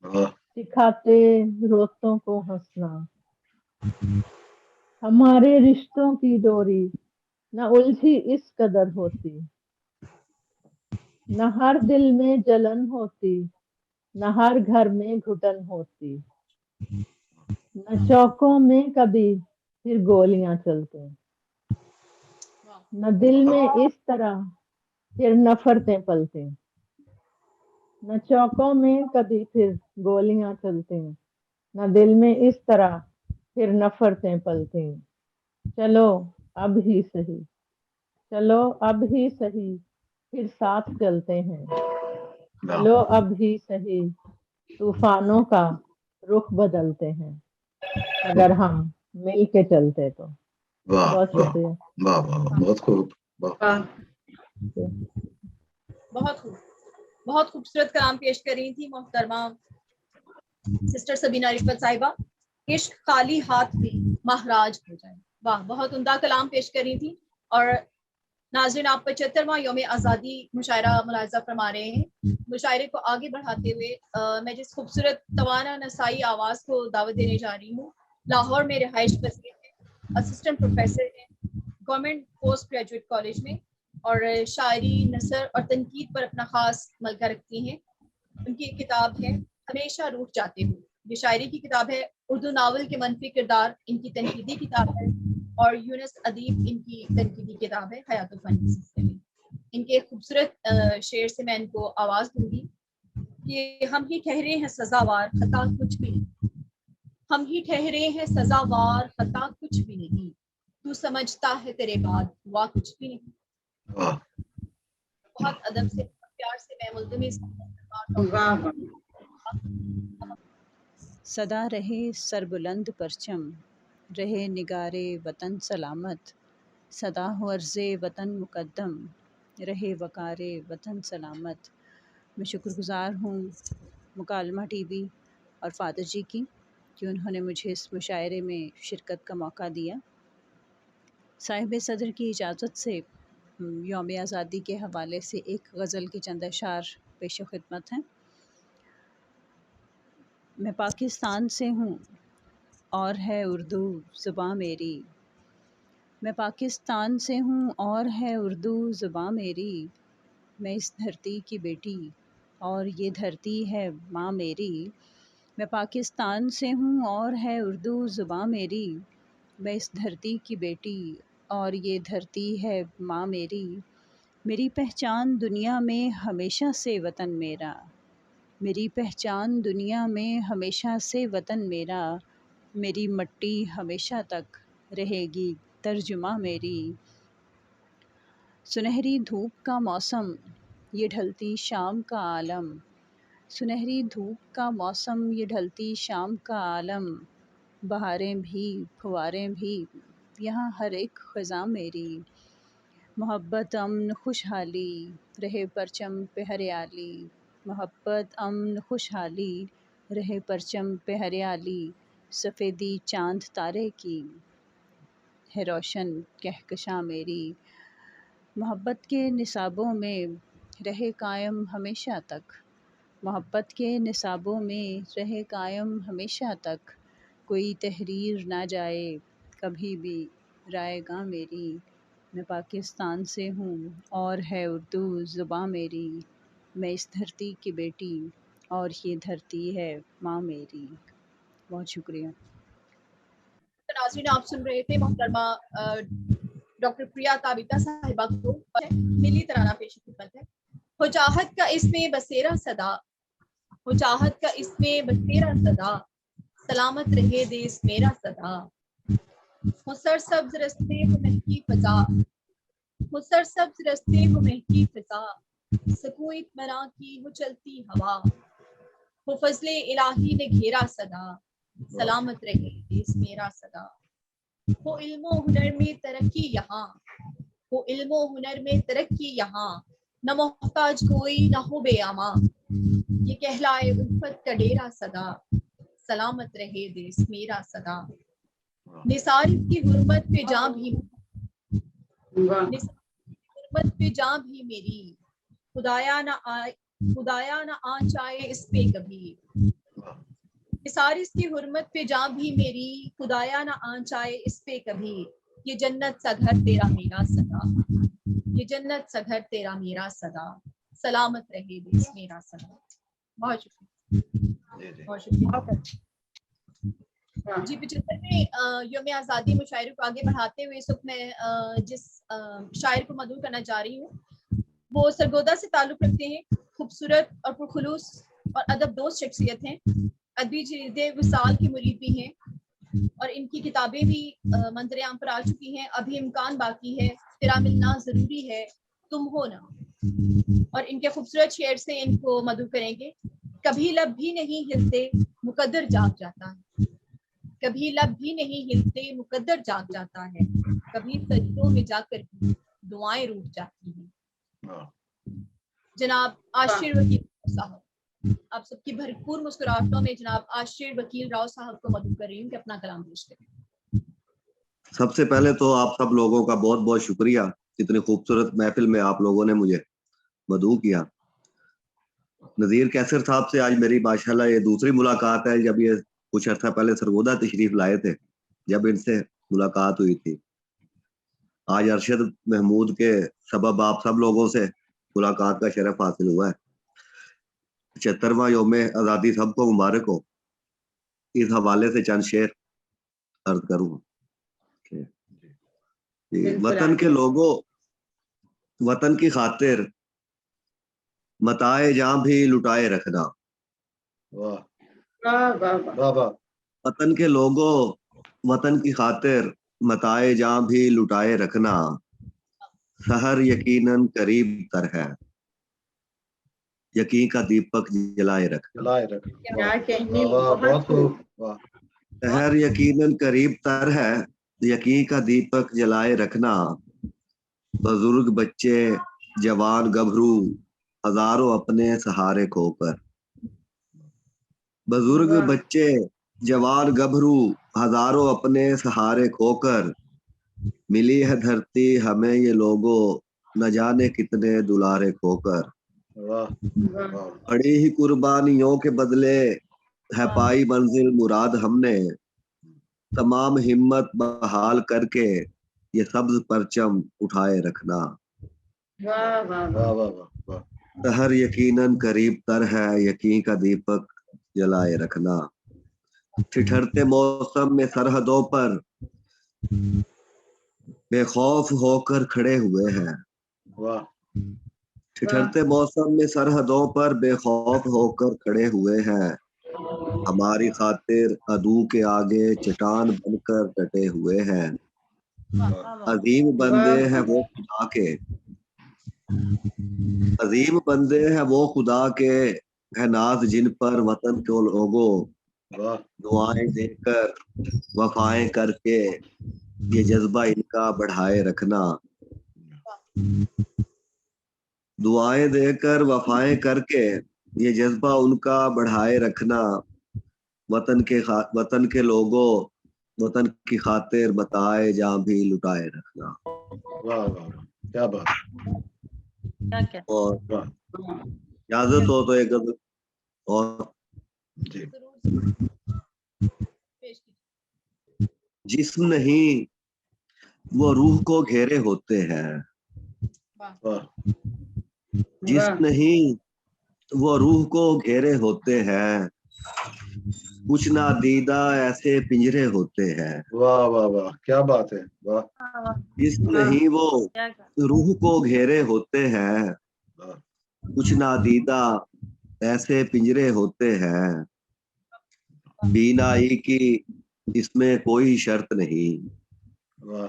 واہ سکھاتے روتوں کو ہنسنا. ہمارے رشتوں کی ڈوری نہ الجھی اس قدر ہوتی, نہ ہر دل میں جلن ہوتی, نہ ہر گھر میں گھٹن ہوتی, نہ چوکوں میں کبھی پھر گولیاں چلتے, نہ دل میں اس طرح پھر نفرتیں پلتے, نہ چوکوں میں کبھی پھر گولیاں چلتے, نہ دل میں اس طرح پھر نفرتیں پلتے. چلو اب ہی سہی, چلو اب ہی سہی, پھر ساتھ چلتے ہیں, چلو اب ہی سہی, طوفانوں کا رخ بدلتے ہیں, اگر ہم مل کے چلتے تو. واہ بہت واہ شکریہ. واہ واہ بہت خوب. واہ بہت خوب, بہت خوبصورت کلام پیش کر رہی تھی محترمہ سسٹر سبینہ رفعت صاحبہ. عشق خالی ہاتھ بھی مہراج ہو جائے. واہ, بہت عمدہ کلام پیش کر رہی تھی. اور ناظرین, آپ 75واں یوم آزادی مشاعرہ ملاحظہ فرما رہے ہیں. مشاعرے کو آگے بڑھاتے ہوئے میں جس خوبصورت توانا نسائی آواز کو دعوت دینے جا رہی ہوں, لاہور میں رہائش پذیر ہیں, اسسٹنٹ پروفیسر ہیں گورنمنٹ پوسٹ گریجویٹ کالج میں, اور شاعری, نثر اور تنقید پر اپنا خاص ملکہ رکھتی ہیں. ان کی ایک کتاب ہے ہمیشہ روٹھ جاتے ہو, یہ شاعری کی کتاب ہے. اردو ناول کے منفی کردار ان کی تنقیدی کتاب ہے, اور یونس ادیب ان کی تنقیدی کتاب ہے حیات الفن کے سلسلے میں. ان کے خوبصورت شعر سے میں ان کو آواز دوں گی کہ ہم ہی ٹھہرے ہیں سزاوار, خطا کچھ بھی نہیں. ہم ہی ٹھہرے ہیں سزاوار, خطا کچھ بھی نہیں. تو سمجھتا ہے تیرے بعد ہوا کچھ بھی نہیں. واہ بہت ادب سے, پیار سے میں ملتمس सदा रहे सरबुलंद परचम, रहे निगारे वतन सलामत, सदा हो अर्ज़े वतन मुक़द्दम, रहे वकारे वतन सलामत। मैं शुक्रगुज़ार हूँ मुकालमा टीवी और फ़ादर जी की कि उन्होंने मुझे इस मुशायरे में शिरकत का मौका दिया। साहिब सदर की इजाज़त से यौम आज़ादी के हवाले से एक गज़ल के चंद अशार पेश खिदमत हैं। मैं पाकिस्तान से हूँ और है उर्दू ज़ुबां मेरी, मैं पाकिस्तान से हूँ और है उर्दू ज़ुबां मेरी, मैं इस धरती की बेटी और ये धरती है माँ मेरी। मैं पाकिस्तान से हूँ और है उर्दू ज़ुबां मेरी, मैं इस धरती की बेटी और ये धरती है माँ मेरी। मेरी पहचान दुनिया में हमेशा से वतन मेरा, मेरी पहचान दुनिया में हमेशा से वतन मेरा, मेरी मट्टी हमेशा तक रहेगी तर्जुमा मेरी। सुनहरी धूप का मौसम ये ढलती शाम का आलम, सुनहरी धूप का मौसम ये ढलती शाम का आलम, बहारें भी फुहारें भी यहाँ हर एक ख़ज़ां मेरी। मोहब्बत अमन खुशहाली रहे परचम पे हरियाली, मोहब्बत अमन खुशहाली रहे परचम पे हरियाली, सफ़ेदी चांद तारे की है रोशन कहकशां मेरी। मोहब्बत के निसाबों में रहे कायम हमेशा तक, मोहब्बत के निसाबों में रहे कायम हमेशा तक, कोई तहरीर ना जाए कभी भी रायगां मेरी। मैं पाकिस्तान से हूँ और है उर्दू ज़ुबां मेरी, मैं इस धरती की बेटी और ये धरती है माँ मेरी। बहुत शुक्रिया। तो नाज़रीन, आप सुन रहे थे मोहतरमा डॉक्टर प्रिया ताबिता साहिबा को मिली तराना पेश खिदमत है। हो चाहत का इसमें बसेरा सदा, हो चाहत का इसमें बसेरा सदा, सलामत रहे देश मेरा सदा। हो सरसब्ज़ रस्ते हो महकी फ़ज़ा, हो सरसब्ज़ रस्ते हो महकी फ़ज़ा, सकून इत्मीनान की हो चलती हवा, हो फज़ले इलाही ने घेरा सदा, सलामत रहे देश मेरा सदा। हो इल्मो हुनर में तरक्की यहाँ, हो इल्मो हुनर में तरक्की यहाँ, न मोहताज कोई न हो बेआमा, ये कहलाए उल्फत का डेरा सदा, सलामत रहे देश मेरा सदा। निसारिफ की हुर्मत पे जां भी, निसारिफ की हुर्मत पे जां भी मेरी, खुदाया न आ चाहे इस पे कभी। निसारिफ की हुर्मत पे जां भी मेरी, खुदाया न आ चाहे इस पे कभी। ये जन्नत सा घर तेरा मेरा सदा, ये जन्नत सा घर तेरा मेरा सदा, सलामत रहे देश मेरा सदा। बहुत शुक्रिया, बहुत शुक्रिया जी। 75वें यौम आज़ादी मुशायरे को आगे बढ़ाते हुए इस वक्त मैं जिस शायर को मदऊ करना चाह रही हूँ वो सरगोदा से ताल्लुक़ रखते हैं। खूबसूरत और पुरखुलूस और अदब दोस्त शख्सियत हैं, अदबी जरीदे विसाल की मुरीद भी हैं और इनकी किताबें भी मंज़र आम पर आ चुकी हैं। अभी इम्कान बाकी है, तेरा मिलना ज़रूरी है, तुम हो ना। और इनके खूबसूरत शेर से इनको मदऊ करेंगे। कभी लब भी नहीं हिलते मुकद्दर जाग जाता है, कभी लब भी नहीं हिलते मुकद्दर जाग जाता है, कभी सजदों में जाकर दुआएं रूठ जाती हैं। जनाब आशिर वकील साहब, आप सबकी भरपूर मुस्कुराहटों में जनाब आशिर वकील राव साहब को मदऊ कर रही हूँ कि अपना कलाम पेश करें। सबसे पहले तो आप सब लोगों का बहुत बहुत शुक्रिया, इतनी खूबसूरत महफिल में आप लोगों ने मुझे मदऊ किया। नज़ीर कैसर साहब से आज मेरी माशाल्लाह ये दूसरी मुलाकात है। जब ये कुछ अर्सा पहले सरगोदा तशरीफ लाए थे, जब इनसे मुलाकात हुई थी। आज अरशद महमूद के सबब आप सब लोगों से मुलाकात का शरफ हासिल हुआ है। 75वां यौम आज़ादी सबको मुबारक हो। इस हवाले से चंद शेर अर्ज करूँ। वतन के लोगों, वतन की खातिर मताए जां भी लुटाए रखना। वाह वाह वाह। वतन के लोगों, वतन की खातिर मताए जां भी लुटाए रखना, सहर यकीनन करीब तर है। यकीन का दीपक जलाए रख। जलाए रख। क्या वाह कहने, वाह वाह, बहुत बहुत खूब। खूब। वाह शहर यकीनन करीब तर है, यकीन का दीपक जलाए रखना। बुजुर्ग बच्चे जवान गभरू हजारों अपने सहारे खोकर। बुजुर्ग वाह। बच्चे जवान गभरू हजारों अपने सहारे खोकर, मिली है धरती हमें ये लोगों न जाने कितने दुलारे खोकर। वाह वाह। वाह बड़ी ही कुर्बानियों के बदले है वाह। पाई मंजिल मुराद हमने, तमाम हिम्मत बहाल करके ये सब्ज परचम उठाए रखना। वाह वाह वाह वाह। वाह वाह वाह। शहर यकीनन करीब तर है, यकीन का दीपक जलाए रखना। ठिठुरते मौसम में सरहदों पर बेखौफ होकर खड़े हुए हैं। वाह ठिठुरते मौसम में सरहदों पर बेखौफ होकर खड़े हुए हैं, हमारी खातिर अदू के आगे चट्टान बनकर डटे हुए हैं। अजीम बंदे वाह हैं वाह। वो खुदा के, अजीम बंदे हैं वो खुदा के, है नाज जिन पर वतन के लोगों, वाह दुआएं देकर वफाएं करके ये जज्बा इनका बढ़ाए रखना। दुआएं देकर वफाएं करके ये जज्बा उनका बढ़ाए रखना। वतन के लोगों, वतन की खातिर बताए जहाँ भी लुटाए रखना। वाह वाह वाह, क्या बात। और वाह इजाजत हो तो एक गजल और। जी। पेश कीजिए। जिस्म नहीं वो रूह को घेरे होते हैं, वाह जिस्म नहीं वो रूह को घेरे होते हैं, कुछ नादीदा ऐसे पिंजरे होते हैं। वाह वाह वाह, क्या बात है। वाह जिस्म नहीं वो रूह को घेरे होते हैं, वाह कुछ नादीदा ऐसे पिंजरे होते हैं। बीनाई की इसमें कोई शर्त नहीं, वाह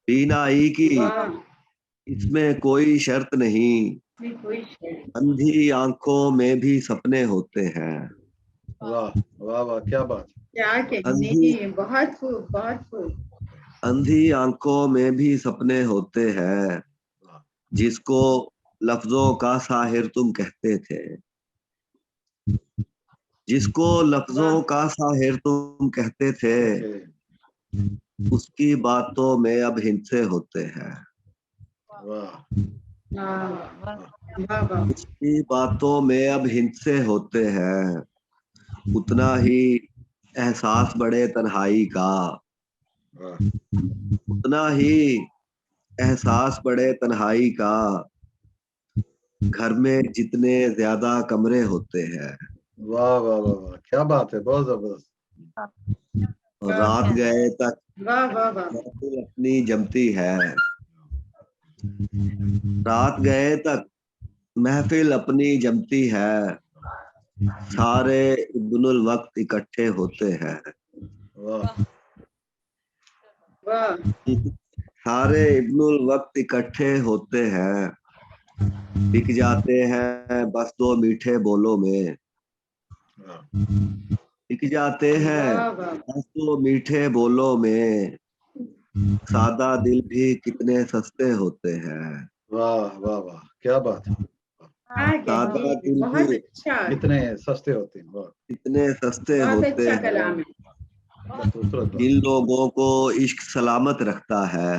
बीनाई की वाह। इसमें कोई शर्त नहीं, कोई शेर। अंधी आंखों में भी सपने होते हैं। वाह वाह वाह, क्या बात। क्या कहने अंधी की, बहुत खूब बहुत खूब। अंधी आंखों में भी सपने होते हैं, जिसको लफ्जों का साहिर तुम कहते थे, जिसको लफ्जों वाह का साहिर तुम कहते थे, उसकी बातों में अब हिंसे होते हैं। वाह वाह वाह वाह। उसकी बातों में अब हिंसे होते हैं, उतना ही एहसास बड़े तन्हाई का, वाह उतना ही एहसास बड़े तन्हाई का, घर में जितने ज्यादा कमरे होते हैं। वाह वाह वाह वाह, क्या बात है, बहुत जबरदस्त। और रात गए तक वाह वाह वाह। महफिल अपनी जमती है, रात गए तक महफिल अपनी जमती है, सारे इब्नुल वक्त इकट्ठे होते हैं। वाह वाह सारे इब्नुल वक्त इकट्ठे होते हैं, बिक जाते हैं बस दो मीठे बोलों में, वाह बिक जाते हैं वाह वाह। बस दो मीठे बोलों में, सादा दिल भी कितने सस्ते होते हैं। वाह वाह वाह, क्या बात है। क्या सादा कहने की, दिल बहुत भी अच्छा, कितने सस्ते होते हैं। वाह कितने सस्ते बहुत होते अच्छा हैं। कलाम है। बहुत खूबसूरत बात। जिन लोगों को इश्क सलामत रखता है,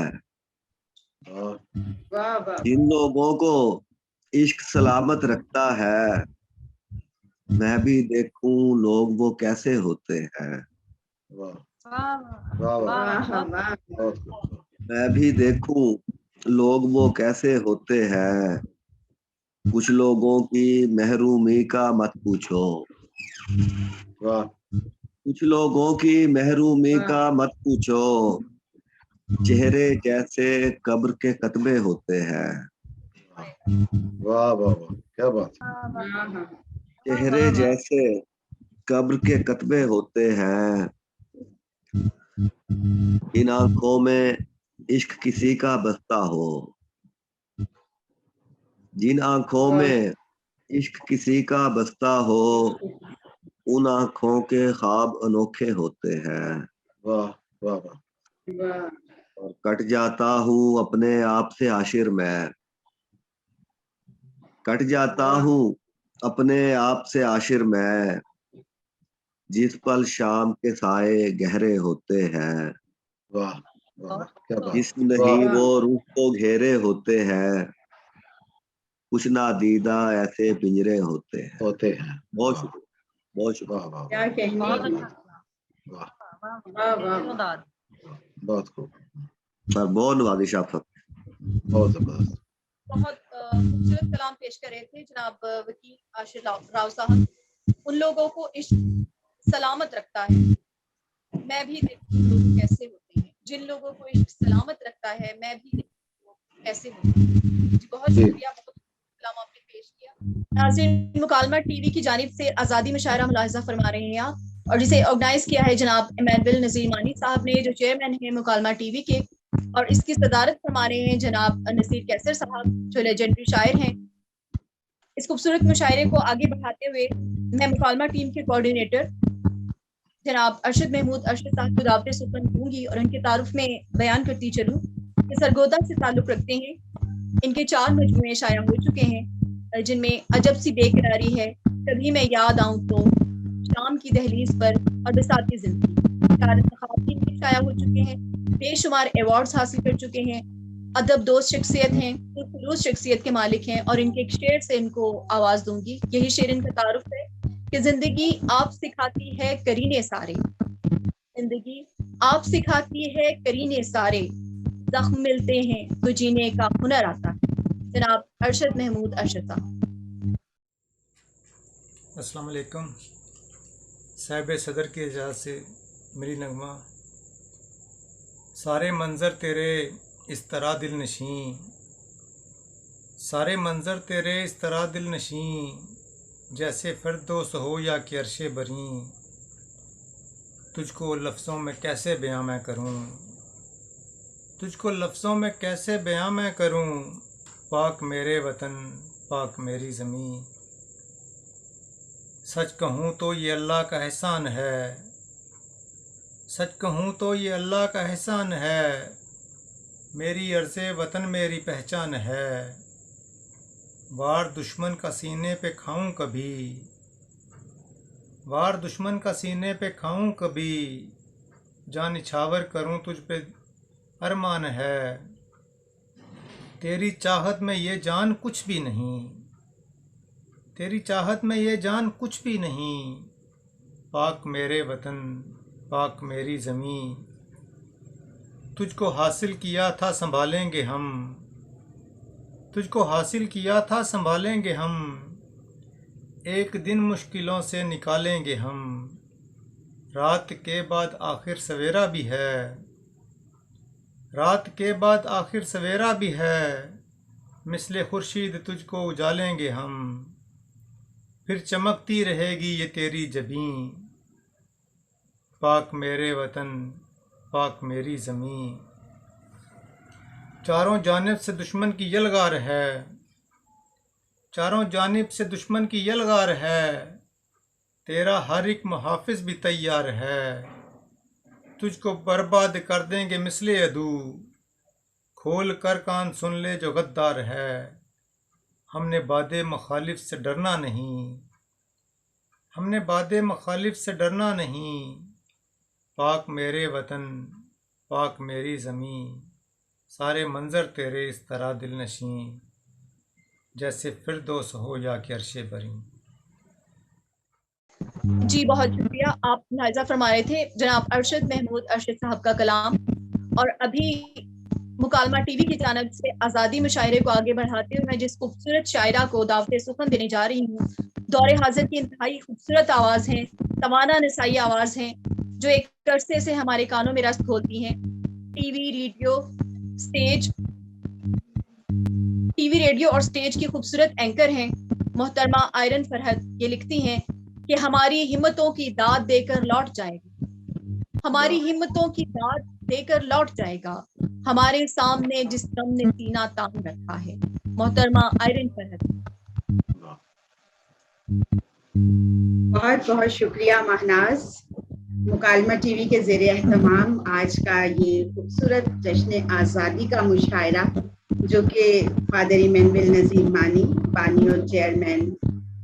वाह वाह वाह। जिन लोगों को इश्क सलामत रखता है, मैं भी देखूं लोग वो कैसे होते हैं। वाह वाह वाह, वाह वाह। बहुत खूब। मैं भी देखूं लोग वो कैसे होते हैं, कुछ लोगों की महरूमी का मत पूछो, वाह कुछ लोगों की महरूमी वाह। का मत पूछो, चेहरे जैसे कब्र के कतबे होते हैं। वाह वाह वाह, क्या बात है। हाँ हाँ। चेहरे जैसे कब्र के कतबे होते हैं, इन आंखों में इश्क किसी का बसता हो, जिन आंखों वाह में इश्क किसी का बसता हो, उन आंखों के ख्वाब अनोखे होते हैं। वाह वाह वाह, वाह, और कट जाता हूँ अपने आप से आशिर मैं, कट जाता वाह, हूँ अपने आप से आशिर मैं, जिस पल शाम के साए गहरे होते हैं। वाह वाह वाह, क्या बात, जिस्म वाह नहीं वाह, वो रूह को घेरे होते हैं, कुछ नादीदा ऐसे पिंजरे होते हैं। होते हैं। बहुत वाह शुक्रिया, बहुत शुक्रिया। वाह वाह क्या वाह, कहने बहुत की, अच्छा, वाह, वाह वाह वाह, बहुत खूब, सर बहुत नवाजिश आप सब। बहुत जबरदस्त। बहुत खूबसूरत कलाम पेश कर रहे थे जनाब वकील आशिर राव साहब। उन लोगों को इश्क सलामत रखता है। मैं भी देखती हूँ लोग कैसे होते हैं, जिन लोगों को इश्क सलामत रखता है मैं भी देखती हूँ लोग कैसे होते हैं। जी बहुत जी शुक्रिया, बहुत कलाम आपने पेश किया। नाज़रीन, मुकालमा टीवी की जानिब से आज़ादी मुशायरा मुलाहिज़ा फरमा रहे हैं आप, और जिसे ऑर्गेनाइज किया है जनाब इमैनुअल नज़ीर मानी साहब ने, जो चेयरमैन है मुकालमा टीवी के, और इसकी सदारत फरमा रहे हैं जनाब नसीर कैसर साहब, जो लेजेंडरी शायर हैं। इस खूबसूरत मुशायरे को आगे बढ़ाते हुए मैं मुकालमा टीम के कोऑर्डिनेटर जनाब अरशद महमूद अरशद साहब को दावत सुखन दूंगी और उनके तारुफ में बयान करती चलूँ कि सरगोदा से ताल्लुक़ रखते हैं। इनके 4 मजमूए शाया हो चुके हैं, जिनमें अजब सी बेकरारी है, कभी मैं याद आऊँ तो, शाम की दहलीज पर और बिसाती ज़िंदगी। 4 ख़वातीन के शाया हो चुके हैं, बेशुमार अवार्ड्स हासिल कर चुके हैं, अदब दोस्त शख्सियत हैं, खुलूस शख्सियत के मालिक हैं, और इनके एक शेर से इनको आवाज़ दूंगी। यही शेर इनका तारुफ है कि ज़िंदगी आप सिखाती है करीने सारे, ज़िंदगी आप सिखाती है करीने सारे, ज़ख्म मिलते हैं तो जीने का हुनर आता है। जनाब अरशद महमूद अरशद साहब। अस्सलाम वालेकुम। साहिब सदर की इजाज़त से मेरी नगमा। सारे मंज़र तेरे इस तरह दिल नशीं, सारे मंज़र तेरे इस तरह दिल नशीं, जैसे फिरदौस हो या कि अर्शे बरी, तुझको लफ्ज़ों में कैसे बयां मैं करूं, तुझको लफ्ज़ों में कैसे बयां मैं करूं, पाक मेरे वतन पाक मेरी ज़मीं। सच कहूँ तो ये अल्लाह का एहसान है, सच कहूँ तो ये अल्लाह का एहसान है, मेरी अर्ज़े वतन मेरी पहचान है। वार दुश्मन का सीने पे खाऊं कभी, वार दुश्मन का सीने पे खाऊं कभी, जान निछावर करूं तुझ पे अरमान है। तेरी चाहत में ये जान कुछ भी नहीं, तेरी चाहत में ये जान कुछ भी नहीं, पाक मेरे वतन पाक मेरी ज़मीं। तुझको हासिल किया था संभालेंगे हम, तुझको हासिल किया था संभालेंगे हम, एक दिन मुश्किलों से निकालेंगे हम। रात के बाद आखिर सवेरा भी है, रात के बाद आखिर सवेरा भी है, मिसले खुर्शीद तुझको उजालेंगे हम, फिर चमकती रहेगी ये तेरी जबीं। पाक मेरे वतन पाक मेरी ज़मीं। चारों जानिब से दुश्मन की यलगार है, चारों जानिब से दुश्मन की यलगार है, तेरा हर एक मुहाफिज भी तैयार है। तुझको बर्बाद कर देंगे मिसले अदू, खोल कर कान सुन ले जो गद्दार है। हमने बादे मुखालिफ से डरना नहीं, हमने बादे मुखालिफ से डरना नहीं, पाक मेरे वतन पाक मेरी ज़मीं। सारे मंज़र तेरे इस तरह दिल नशीं, जैसे फिरदौस हो या कि अर्शे बरी। जी बहुत शुक्रिया। आप मुलाहिज़ा फरमा रहे थे जनाब अरशद महमूद अरशद साहब का कलाम, और अभी मुकालमा टीवी की जानिब से आज़ादी मुशायरे को आगे बढ़ाते हुए मैं जिस खूबसूरत शायरा को दावत सुखन देने जा रही हूँ, दौरे हाजिर की इंतहाई खूबसूरत आवाज़ है, तवाना नसाई आवाज़ है, जो एक अरसे से हमारे कानों में रस खोलती हैं। टीवी रेडियो और स्टेज की खूबसूरत एंकर हैं मोहतरमा आयरन फरहत। ये लिखती हैं कि हमारी हिम्मतों की दाद देकर लौट जाएगा, हमारी हिम्मतों की दाद देकर लौट जाएगा, हमारे सामने जिस दम ने सीना तान रखा है। मोहतरमा आयरन फरहत। बहुत बहुत शुक्रिया महनाज। मुकालमा टीवी के ज़ेरे एहतमाम आज का ये खूबसूरत जश्न आज़ादी का मुशायरा जो कि फादर इमैनुअल नज़ीर मानी बानी और चेयरमैन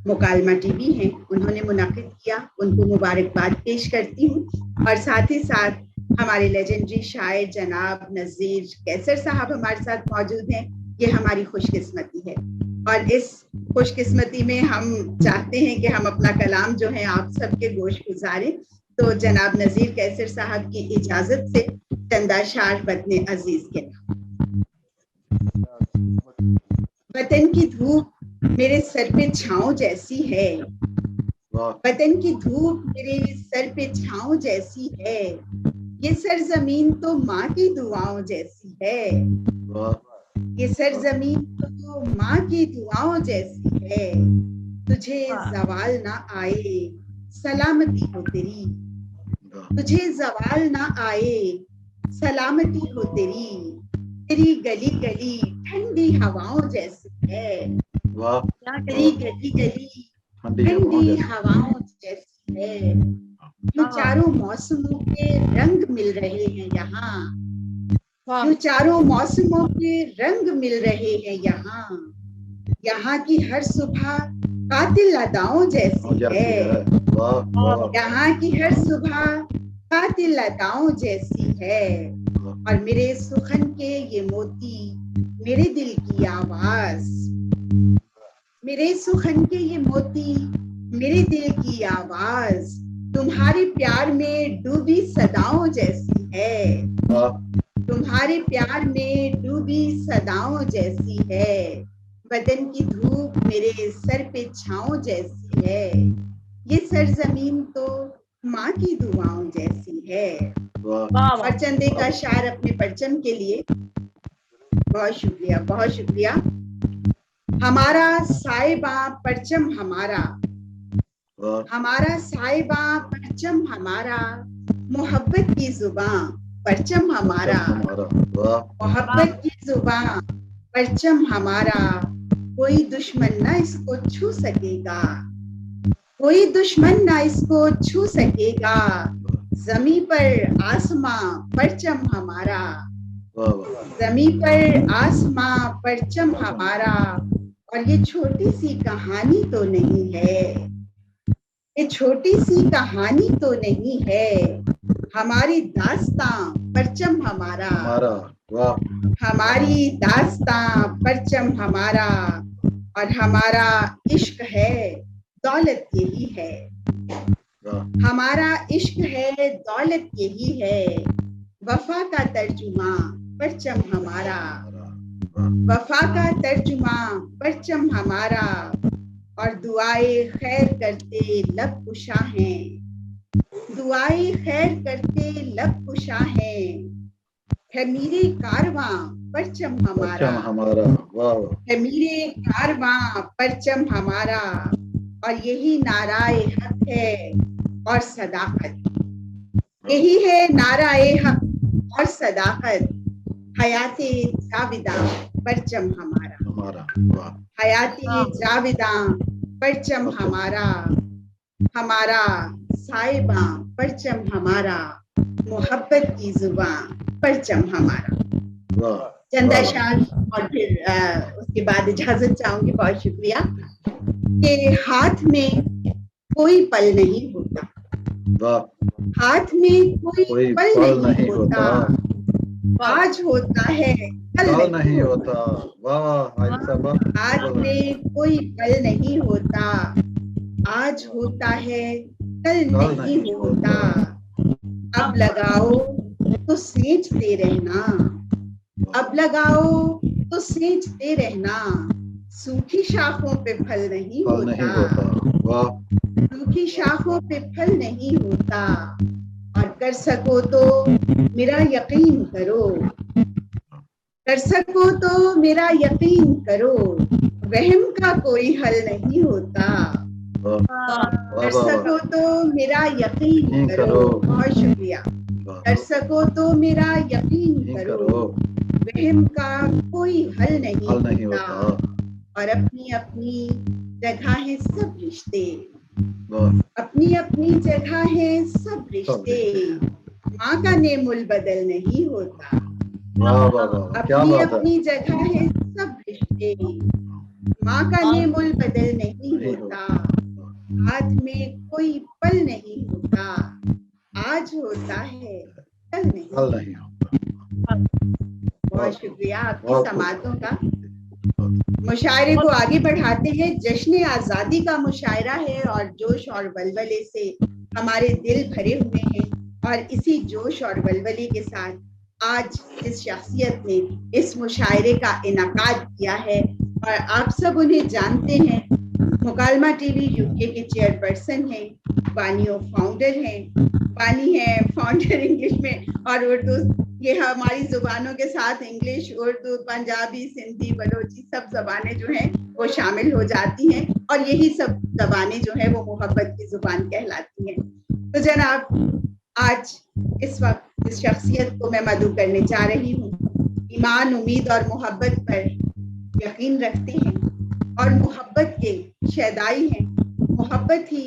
मुकालमा टीवी हैं, उन्होंने मुनाकिद किया, उनको मुबारकबाद पेश करती हूँ। और साथ ही साथ हमारे लेजेंडरी शायर जनाब नज़ीर कैसर साहब हमारे साथ मौजूद हैं। ये हमारी खुशकिस्मती है और इस खुशकिस्मती में हम चाहते हैं कि हम अपना कलाम जो है आप सबके गोश गुजारें। तो जनाब नज़ीर कैसर साहब की इजाज़त से चंद अशार वतन अजीज के नाम। वतन की धूप मेरे सर पे छाँव जैसी है, वतन की धूप मेरे सर पे छाँव जैसी है, ये सरजमीन तो माँ की दुआओं जैसी है, ये सरजमीन तो माँ की दुआओं जैसी है, तुझे जवाल ना आए सलामती हो तेरी, तुझे जवाल ना आए सलामती हो तेरी, तेरी गली गली ठंडी हवाओं जैसी है, तेरी गली गली ठंडी हवाओं जैसी है, जो चारों मौसमों के रंग मिल रहे हैं यहाँ, जो चारों मौसमों के रंग मिल रहे हैं यहाँ, यहाँ की हर सुबह कातिल अदाओं जैसी है, यहाँ की हर सुबह कातिल अदाओं जैसी है, और मेरे सुखन के ये मोती मेरे दिल की आवाज, मेरे सुखन के ये मोती मेरे दिल की आवाज, तुम्हारे प्यार में डूबी सदाओं जैसी है, तुम्हारे प्यार में डूबी सदाओं जैसी है, वतन की धूप मेरे सर पे छाँव जैसी है, ये सरजमीन तो माँ की दुआओं जैसी है। और चंदे का शार अपने परचम के लिए। बहुत शुक्रिया, बहुत शुक्रिया। हमारा साहिबा परचम हमारा, हमारा साहिबा परचम हमारा, मोहब्बत की जुबां परचम हमारा, मोहब्बत की जुबां परचम हमारा, कोई दुश्मन ना इसको छू सकेगा, कोई दुश्मन ना इसको छू सकेगा, जमी पर आसमां परचम हमारा, जमी पर आसमां परचम हमारा। और ये छोटी सी कहानी तो नहीं है, ये छोटी सी कहानी तो नहीं है, हमारी दास्तां परचम हमारा, हमारी दास्तां परचम हमारा, और हमारा इश्क है दौलत यही है, हमारा इश्क है दौलत यही है, वफा का तर्जुमा परचम हमारा, वफा का तर्जुमा परचम हमारा, और दुआए खैर करते लब कुशा हैं, दुआए खैर करते लब कुशा हैं, है मेरे कारवां परचम हमारा, है मेरे कारवां परचम हमारा, और यही नाराए हक है और सदाकत, यही है नाराए हक और सदाकत, हयाते जाविदा परचम हमारा, हयाते जाविदा परचम हमारा, हमारा साहिबा परचम हमारा, मोहब्बत की जुबां परचम हमारा। चंदा शाह। और फिर उसके बाद इजाजत चाहूंगी। बहुत शुक्रिया। कि हाथ में कोई पल नहीं होता, हाथ में कोई पल नहीं होता, आज होता है कल नहीं होता, हाथ में कोई पल नहीं होता, आज होता है कल नहीं होता, अब लगाओ तो सींचते रहना, अब लगाओ तो सींचते रहना, सूखी शाखों पे फल नहीं होता, सूखी शाखों पे फल नहीं होता, और कर सको तो मेरा यकीन करो, कर सको तो मेरा यकीन करो, वहम का कोई हल नहीं होता, कर सको तो मेरा यकीन करो। बहुत शुक्रिया। कर सको तो मेरा यकीन करो, वहम का कोई हल नहीं होता, और अपनी अपनी जगह है सब रिश्ते, वाह, अपनी अपनी जगह है सब रिश्ते, माँ का नेमुल बदल नहीं होता, वाह वाह वाह, क्या अपनी बात है। अपनी जगह है सब रिश्ते, माँ का नेमुल बदल नहीं होता, हाथ में कोई पल नहीं होता, आज होता है कल नहीं। कल नहीं हो। बहुत शुक्रिया आपकी बहुत समातों का। मुशायरे को आगे बढ़ाते हैं। जश्न आज़ादी का मुशायरा है और जोश और वलवले से हमारे दिल भरे हुए हैं, और इसी जोश और वलवले के साथ आज इस शख्सियत ने इस मुशायरे का इनाकाद किया है, और आप सब उन्हें जानते हैं। मुकालमा टीवी यूके के चेयरपर्सन हैं, बानियों फाउंडर हैं। बानी है फाउंडर इंग्लिश में और उर्दू, ये हमारी जुबानों के साथ इंग्लिश, उर्दू, पंजाबी, सिंधी, बलोची सब जबानें जो हैं वो शामिल हो जाती हैं, और यही सब जबानें जो हैं वो मोहब्बत की जुबान कहलाती हैं। तो जनाब, आज इस वक्त इस शख्सियत को मैं मदऊ करने जा रही हूँ। ईमान, उम्मीद और मोहब्बत पर यकीन रखते हैं और मोहब्बत के शैदाई हैं। मोहब्बत ही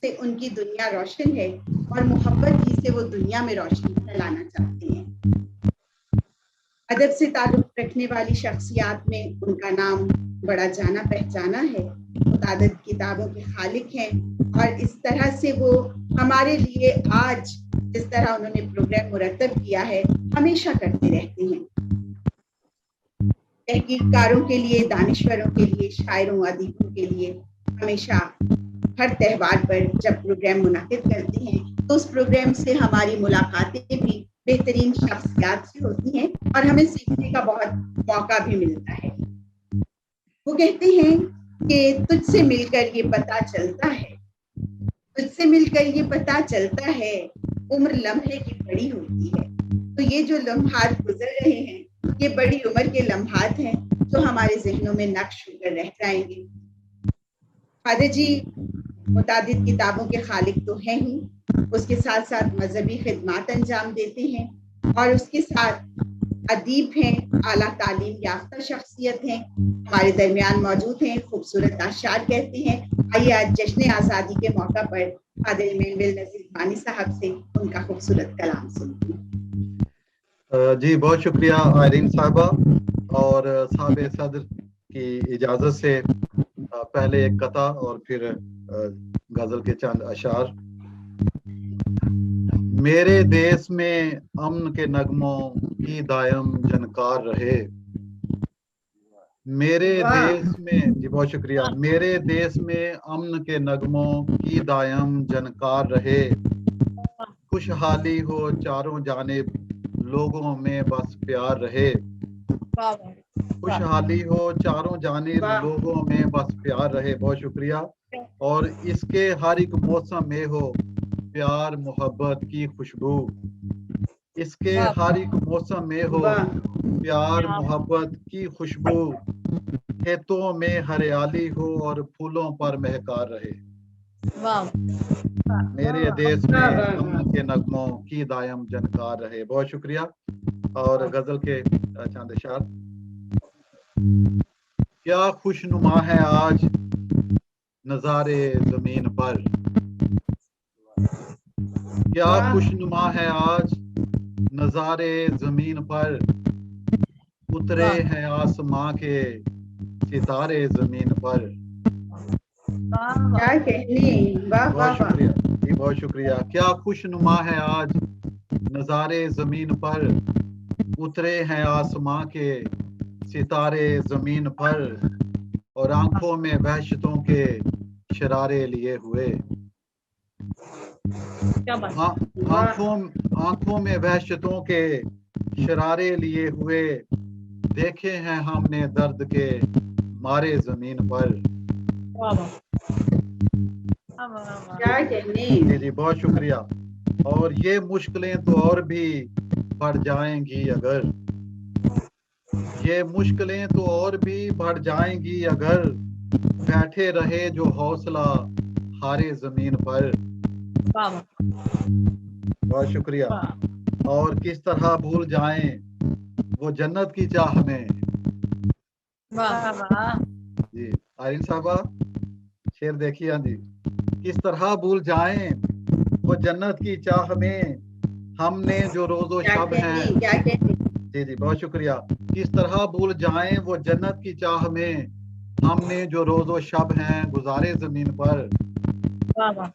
से उनकी दुनिया रोशन है और मोहब्बत ही से वो दुनिया में रोशनी फैलाना चाहते हैं। अदब से ताल्लुक रखने वाली शख्सियात में उनका नाम बड़ा जाना पहचाना है। मुतादिद किताबों के खालिक हैं, और इस तरह से वो हमारे लिए आज जिस तरह उन्होंने प्रोग्राम मुरतब किया है हमेशा करते रहते हैं। तहकीककारों के लिए, दानिश्वरों के लिए, शायरों, अदीबों के लिए हमेशा हर त्यौहार पर जब प्रोग्राम मुनाकिद करते हैं तो उस प्रोग्राम से हमारी मुलाकातें भी बेहतरीन शख्सियात से होती हैं और हमें सीखने का बहुत मौका भी मिलता है। वो कहते हैं कि तुझसे मिलकर ये पता चलता है, तुझसे मिलकर ये पता चलता है, उम्र लम्हे की बड़ी होती है। तो ये जो लम्हात गुजर रहे हैं ये बड़ी उम्र के लम्हात हैं जो हमारे जहनों में नक्श होकर रह जाएंगे। खादर जी मुतादिद किताबों के खालिक तो हैं ही, उसके साथ साथ मजहबी खिदमात अंजाम देते हैं, और उसके साथ अदीब हैं, आला तालीम याफ्ता शख्सियत हैं, हमारे दरमियान मौजूद हैं, खूबसूरत अशार कहते हैं। आइए आज जश्न आज़ादी के मौका पर खादर इमानुएल नज़ीर बानी साहब से उनका खूबसूरत कलाम सुनते हैं। जी बहुत शुक्रिया आयरीन साहबा, और साहब सदर की इजाज़त से पहले एक कथा और फिर गजल के चंद अशार। मेरे देश में अमन के नगमों की दायम जनकार रहे, मेरे देश में, जी बहुत शुक्रिया, मेरे देश में अमन के नगमों की दायम जनकार रहे, खुशहाली हो चारों जानिब लोगों में बस प्यार रहे, खुशहाली हो चारों जानिब लोगों में बस प्यार रहे। बहुत शुक्रिया। और इसके हर एक मौसम में हो प्यार मोहब्बत की खुशबू, इसके हर एक मौसम में हो प्यार मोहब्बत की खुशबू, खेतों में हरियाली हो और फूलों पर महकार रहे, मेरे देश में अमन के नगमों की दायम जनकार रहे। बहुत शुक्रिया। और गजल के चंद अशार। क्या खुशनुमा है आज नजारे जमीन पर, क्या खुशनुमा है आज नजारे जमीन पर, उतरे हैं आसमां के सितारे जमीन पर। क्या कहने, वाह बहुत शुक्रिया जी, बहुत शुक्रिया। क्या खुशनुमा है आज नजारे जमीन पर, उतरे हैं आसमां के सितारे जमीन पर, और आंखों में वहशतों के शरारे लिए हुए, आंखों में वहशतों के शरारे लिए हुए, देखे हैं हमने दर्द के मारे जमीन पर। क्या कहने। जी जी बहुत शुक्रिया। और ये मुश्किलें तो और भी बढ़ जाएंगी अगर, ये मुश्किलें तो और भी बढ़ जाएंगी अगर, बैठे रहे जो हौसला हारे जमीन पर। बहुत शुक्रिया। और किस तरह भूल जाएं वो जन्नत की चाह में। जी आयरीन साहबा। शेर देखिए। हाँ जी, किस तरह भूल जाएं वो जन्नत की चाह में हमने जो रोजो शब हैं। क्या कहने जी जी, बहुत शुक्रिया। किस तरह भूल जाएं वो जन्नत की चाह में हमने जो रोजो शब हैं गुजारे जमीन पर। वाह वाह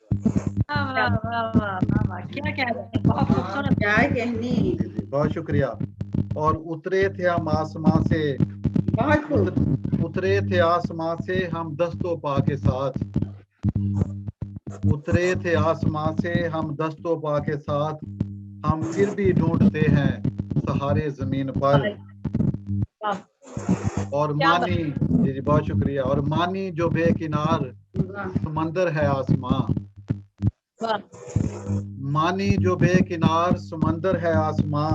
वाह वाह वाह वाह वाह, क्या कह रहे हैं, बहुत खूबसूरत। क्या कहने। जी जी, बहुत शुक्रिया। और उतरे थे हम आसमां से, बहुत खूब। उतरे थे आसमां से हम दस्तों पा के साथ, उतरे थे आसमां से हम दस्तों पा के साथ, हम फिर भी ढूंढते हैं सहारे जमीन पर। वाह, और क्या मानी, जी जी बहुत शुक्रिया। और मानी जो बेकिनार समंदर है आसमां, वाह, मानी जो बेकिनार समंदर है आसमां,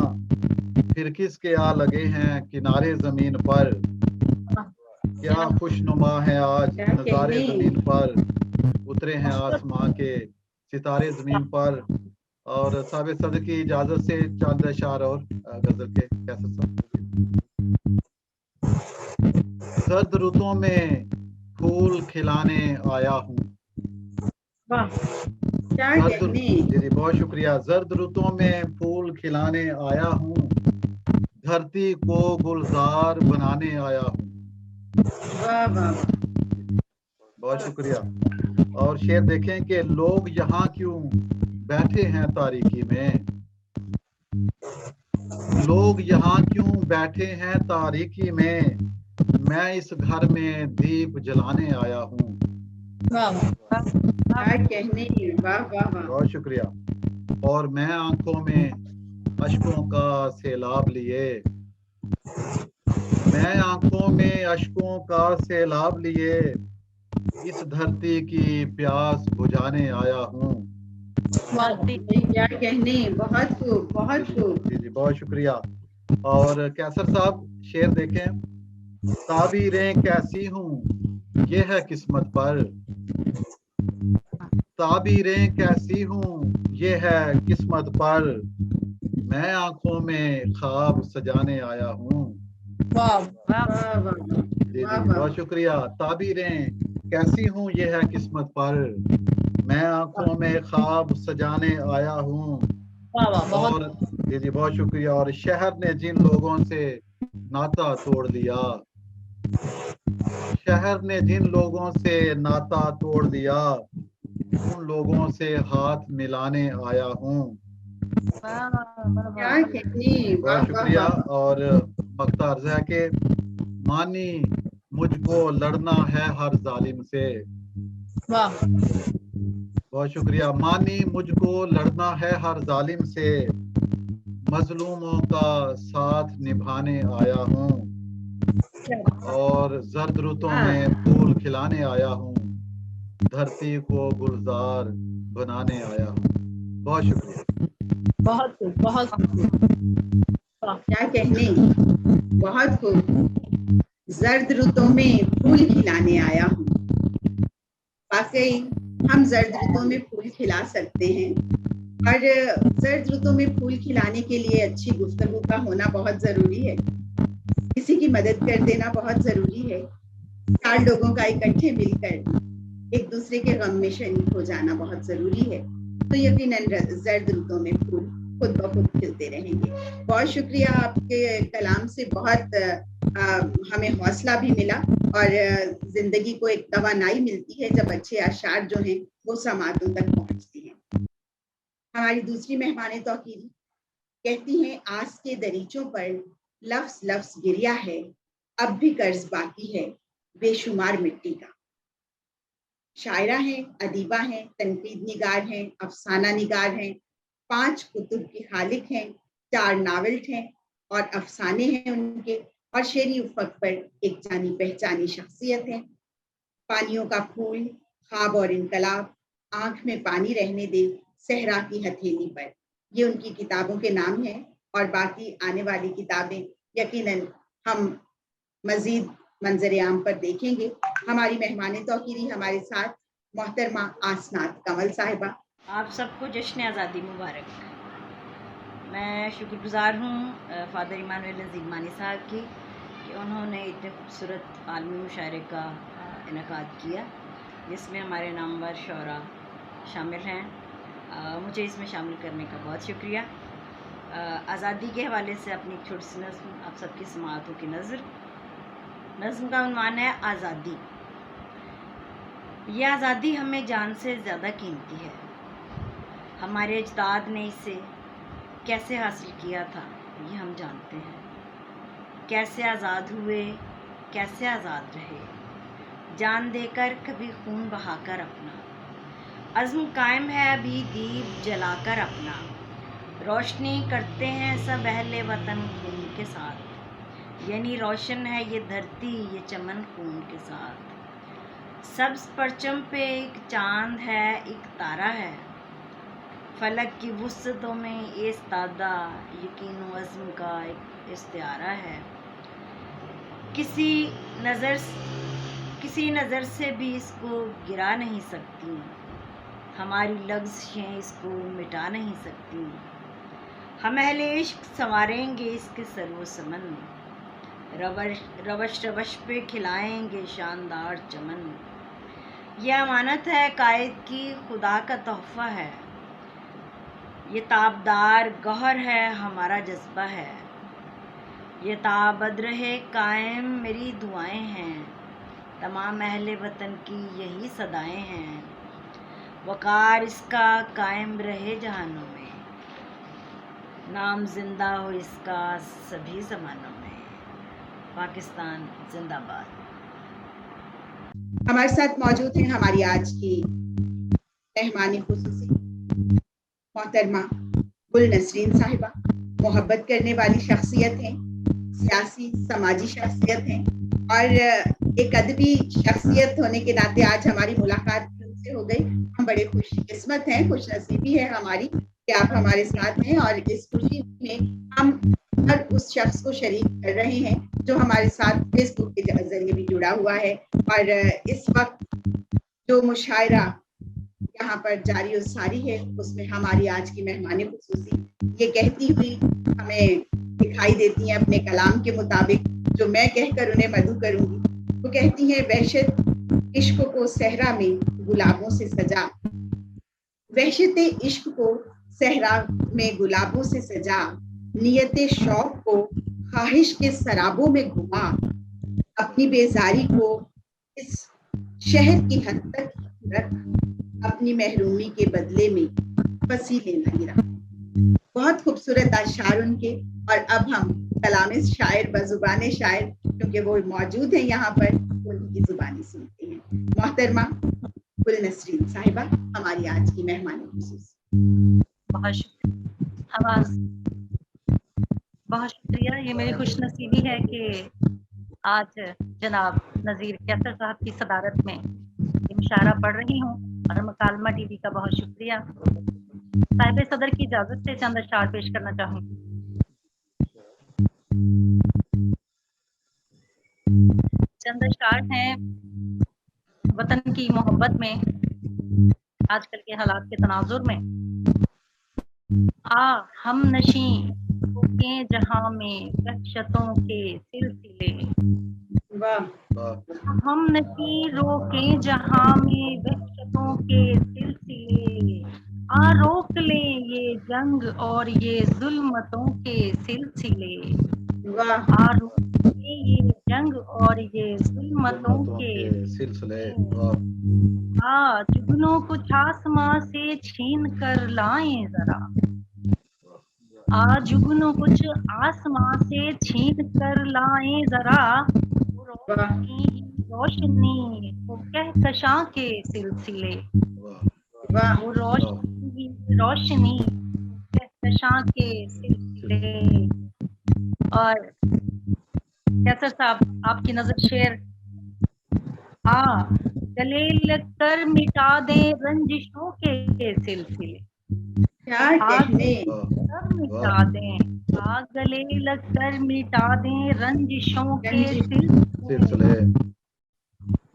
फिर किसके आ लगे हैं किनारे जमीन पर। क्या खुशनुमा है आज क्या नजारे कहने। जमीन पर, उतरे हैं आसमां के सितारे जमीन पर। और साबिर सदर की इजाजत से चंद अशार और गजल के कैसे सब। सर्द रुतों में फूल खिलाने आया हूँ, वाह, क्या कहने। जी जी बहुत शुक्रिया। जर्द रुतों में फूल खिलाने आया हूँ, धरती को गुलजार बनाने आया हूँ। वाह वाह वाह, बहुत शुक्रिया। और शेर देखें कि लोग यहाँ क्यों बैठे हैं तारीकी में, लोग यहाँ क्यों बैठे हैं तारीकी में, मैं इस घर में दीप जलाने आया हूँ। वाह वाह, क्या कहने। वाह वाह वाह, बहुत शुक्रिया। और मैं आंखों में अश्कों का सैलाब लिए, मैं आंखों में अश्कों का सैलाब लिए इस धरती की प्यास बुझाने आया हूँ। क्या कहने। बहुत खूब, बहुत खूब। जी जी बहुत शुक्रिया। और कैसर साहब शेर देखें। ताबीरें कैसी हूँ ये है किस्मत पर, ताबीरें कैसी हूँ ये है किस्मत पर, मैं आंखों में ख्वाब सजाने आया हूँ। वाह वाह वाह वाह, जी जी बहुत शुक्रिया। ताबीरें कैसी हूँ ये है किस्मत पर, मैं आंखों में ख्वाब सजाने आया हूँ। वाह वाह, बहुत और जी जी बहुत शुक्रिया। और शहर ने जिन लोगों से नाता तोड़ दिया, शहर ने जिन लोगों से नाता तोड़ दिया, उन लोगों से हाथ मिलाने आया हूँ। क्या कहने। वाह बहुत वाह शुक्रिया। वाह, और मक्ता अर्ज है कि मानी मुझको लड़ना है हर जालिम से। वाह, बहुत शुक्रिया। मानी मुझको लड़ना है हर जालिम से, मजलूमों का साथ निभाने आया हूँ। और जर्द रुतों में फूल खिलाने आया हूँ, धरती को गुलजार बनाने आया हूँ। बहुत शुक्रिया। बहुत बहुत क्या कहने। बहुत खूब। जर्द रुतों में फूल खिलाने आया हूँ। वाकई हम जर्द रुतों में फूल खिला सकते हैं, और जर्द रुतों में फूल खिलाने के लिए अच्छी गुफ्तगू का होना बहुत जरूरी है, किसी की मदद कर देना बहुत जरूरी है, 4 लोगों का इकट्ठे मिलकर एक दूसरे के गम में शरीक हो जाना बहुत जरूरी है। तो यकीनन जर्द रुतों में फूल खुद ब खुद खिलते रहेंगे। बहुत शुक्रिया, आपके कलाम से बहुत हमें हौसला भी मिला, और जिंदगी को एक तवानाई मिलती है जब अच्छे अशार जो हैं वो समातों तक पहुंचती हैं। हमारी दूसरी मेहमान तौकीरी कहती हैं, आस के दरीचों पर लफ्ज लफ्ज गिरिया है, अब भी कर्ज बाकी है बेशुमार मिट्टी का। शायरा हैं, अदीबा हैं, तनकीद निगार हैं, अफसाना निगार हैं, 5 कुतुब की खालिक हैं, 4 नावल हैं और अफसाने हैं उनके, और शेरी उफक पर एक जानी पहचानी शख्सियत है। पानियों का फूल, ख्वाब और इनकलाब, आंख में पानी रहने दे सहरा की हथेली पर, ये उनकी किताबों के नाम हैं। और बाकी आने वाली किताबें यकीनन हम मजीद मंजर आम पर देखेंगे। हमारी मेहमान तौकीरी हमारे साथ मोहतरमा आसनात कमल साहिबा। आप सबको जश्न आज़ादी मुबारक। मैं शुक्रगुज़ार हूँ फ़ादर इमानुएल नज़ीर साहब की कि उन्होंने इतने खूबसूरत आलमी मुशायरे का इनेकाद किया, جس میں ہمارے نامور شعراء شامل ہیں. مجھے اس میں شامل کرنے کا بہت شکریہ. آزادی کے حوالے سے اپنی ایک چھوٹی سی نظم آپ سب کی سماعتوں کی نظم کا عنوان ہے آزادی. یہ آزادی ہمیں جان سے زیادہ قیمتی ہے. ہمارے اجداد نے اسے کیسے حاصل کیا تھا یہ ہم جانتے ہیں. کیسے آزاد ہوئے، کیسے آزاد رہے، جان دے کر کبھی خون بہا کر اپنا. عزم قائم ہے ابھی دیپ جلا کر اپنا. روشنی کرتے ہیں سب اہل وطن خون کے ساتھ. یعنی روشن ہے یہ دھرتی یہ چمن خون کے ساتھ. سبز پرچم پہ ایک چاند ہے ایک تارا ہے. فلک کی وسعتوں میں ایستادہ یقین و عزم کا ایک استعارہ ہے. کسی نظر سے بھی اس کو گرا نہیں سکتی. ہماری لغزشیں اس کو مٹا نہیں سکتی. ہم اہل عشق سنواریں گے اس کے سر و سمن. روش پہ کھلائیں گے شاندار چمن. یہ امانت ہے قائد کی خدا کا تحفہ ہے. یہ تابدار گوہر ہے ہمارا جذبہ ہے. یہ تابد رہے قائم میری دعائیں ہیں. تمام اہل وطن کی یہی صدائیں ہیں. وقار اس کا قائم رہے جہانوں میں. نام زندہ ہو اس کا سبھی زمانوں میں. پاکستان زندہ باد. ہمارے ساتھ موجود ہیں ہماری آج کی مہمان خصوصی محترمہ گل نسرین صاحبہ. محبت کرنے والی شخصیت ہیں، سیاسی سماجی شخصیت ہیں اور ایک ادبی شخصیت ہونے کے ناطے آج ہماری ملاقات ان سے ہو گئی. ہم بڑے خوش قسمت ہیں، خوش نصیبی ہے ہماری کہ آپ ہمارے ساتھ ہیں اور اس خوشی میں ہم ہر اس شخص کو شریک کر رہے ہیں جو ہمارے ساتھ فیس بک کے ذریعے بھی جڑا ہوا ہے. اور اس وقت جو مشاعرہ یہاں پر جاری و ساری ہے اس میں ہماری آج کی مہمان خصوصی یہ کہتی ہوئی ہمیں دکھائی دیتی ہیں اپنے کلام کے مطابق جو میں کہہ کر انہیں مدعو کروں گی. وہ کہتی ہیں وحشت عشق کو صحرا میں گلابوں سے سجا. وحشت عشق کو صحرا میں گلابوں سے سجا. نیت شوق کو خواہش کے سرابوں میں گھما. اپنی بیزاری کو اس شہر کی حد تک رکھ. اپنی محرومی کے بدلے میں وسیلے نہ گرا. بہت خوبصورت اشعار ان کے. اور اب ہم کلام شاعر بزبان شاعر کیونکہ وہ موجود ہیں یہاں پر ان کی زبانی سنتے ہیں. محترمہ گل نسرین صاحبہ ہماری آج کی مہمان خصوصی. بہت شکریہ. یہ میری خوش نصیبی ہے کہ آج جناب نذیر کیسر صاحب کی صدارت میں یہ مشاعرہ پڑھ رہی ہوں اور مکالمہ ٹی وی کا بہت شکریہ. صاحب صدر کی اجازت سے چند اشعار پیش کرنا چاہوں گی. چند اشعار ہیں وطن کی محبت میں آج کل کے حالات کے تناظر میں. ہم نشیں کے جہاں میں وحشتوں کے سلسلے. ہم نشیں روکیں جہاں میں وحشتوں کے سلسلے. روک لیں یہ جنگ اور یہ ظلمتوں کے سلسلے. روک لیں یہ جنگ اور یہ ظلمتوں کے سلسلے. جگنوں کچھ آسماں سے چھین کر لائیں ذرا. جگنوں کچھ آسماں سے چھین کر لائیں ذرا. روشنی وہ کہکشاں کے سلسلے. وہ روشنی کہکشاں کے سلسلے. اور کیسر صاحب آپ کی نظر شعر. گلے لگ کر مٹا دیں رنجشوں کے سلسلے. مٹا دیں گلے لگ کر مٹا دیں رنجشوں کے سلسلے.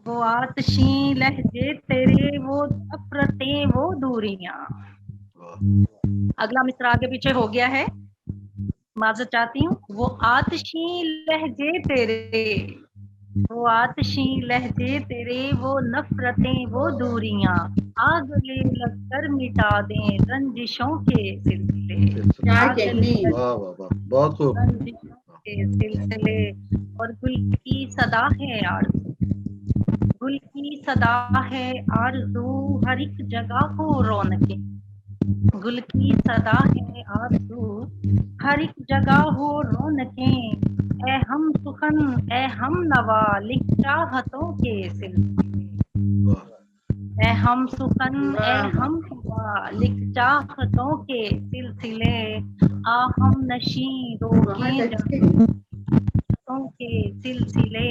وہ آتشیں لہجے تیرے وہ نفرتیں وہ دوریاں. اگلا مصرع آگے پیچھے ہو گیا ہے، معذرت چاہتی ہوں. وہ آتشیں لہجے تیرے وہ آتشی لہجے تیرے، وہ نفرتیں وہ دوریاں، آگ لے لگ کر مٹا دیں رنجشوں کے سلسلے، کیا آگ لے کہنے لگ واہ واہ واہ، بہت خوب. رنجشوں کے سلسلے، اور گل کی صدا ہے آرزو، گل کی صدا ہے آرزو، ہر ایک جگہ ہو رونقیں، گل کی صدا ہے آرزو، ہر ایک جگہ ہو رونقیں، اے ہم سخن اے ہم نوا لکھ چاہتوں کے سلسلے، واہ. اے ہم سخن اے واہ ہم نوا لکھ چاہتوں کے سلسلے، آ ہم نشیں بہت روکیں اچھے. جنگوں کے سلسلے،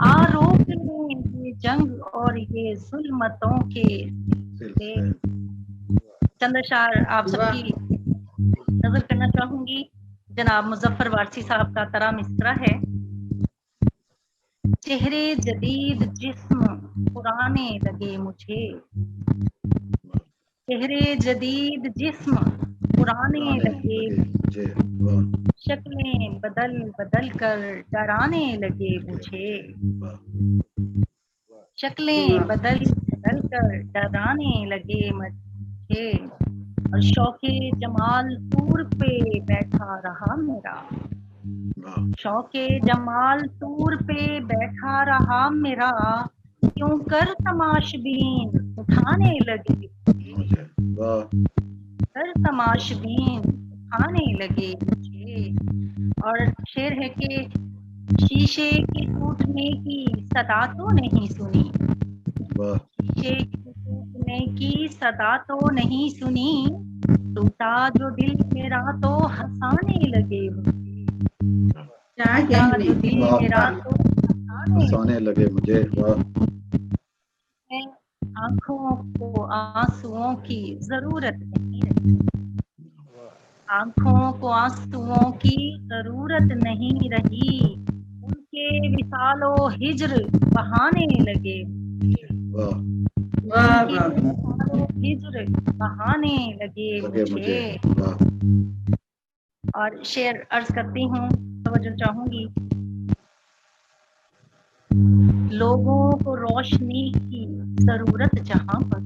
آ روک لیں یہ جنگ اور یہ ظلمتوں کے سلسلے۔ سلسلے. چند اشعار آپ سب واہ کی نظر کرنا چاہوں گی۔ جناب مظفر وارسی صاحب کا ترا مصرع ہے۔ چہرے جدید جسم پرانے لگے مجھے، چہرے جدید جسم پرانے پرانے لگے، لگے مجھے. واہ شکلیں بدل بدل کر ڈرانے لگے مجھے، واہ. شکلیں واہ بدل بدل کر ڈرانے لگے مجھے، اور شوق جمال طور پہ بیٹھا رہا میرا، واہ. شوق جمال طور پہ بیٹھا رہا میرا، کیوں کر تماشبین اٹھانے لگے مجھے. واہ کر تماشبین اٹھانے لگے مجھے۔ اور شعر ہے کہ شیشے کے ٹوٹنے کی صدا تو نہیں سنی، واہ. شیشے کے ٹوٹنے کی صدا تو نہیں سنی، ٹوٹا جو دل میرا تو ہنسانے لگے مجھے، کیا ٹوٹا کہنے. جو دل واہ میرا واہ. تو ہنسانے ہنسانے لگے مجھے. واہ لگے، آنکھوں کو آنسوؤں کی ضرورت نہیں رہی، آنکھوں کو آنسوؤں کی ضرورت نہیں رہی، ان کے وصال و ہجر بہانے لگے مجھے، واہ. ان واہ کے واہ وصال و ہجر بہانے لگے لگے مجھے. مجھے۔ واہ اور شعر عرض کرتی ہوں، توجہ چاہوں گی۔ لوگوں کو روشنی کی ضرورت جہاں پر،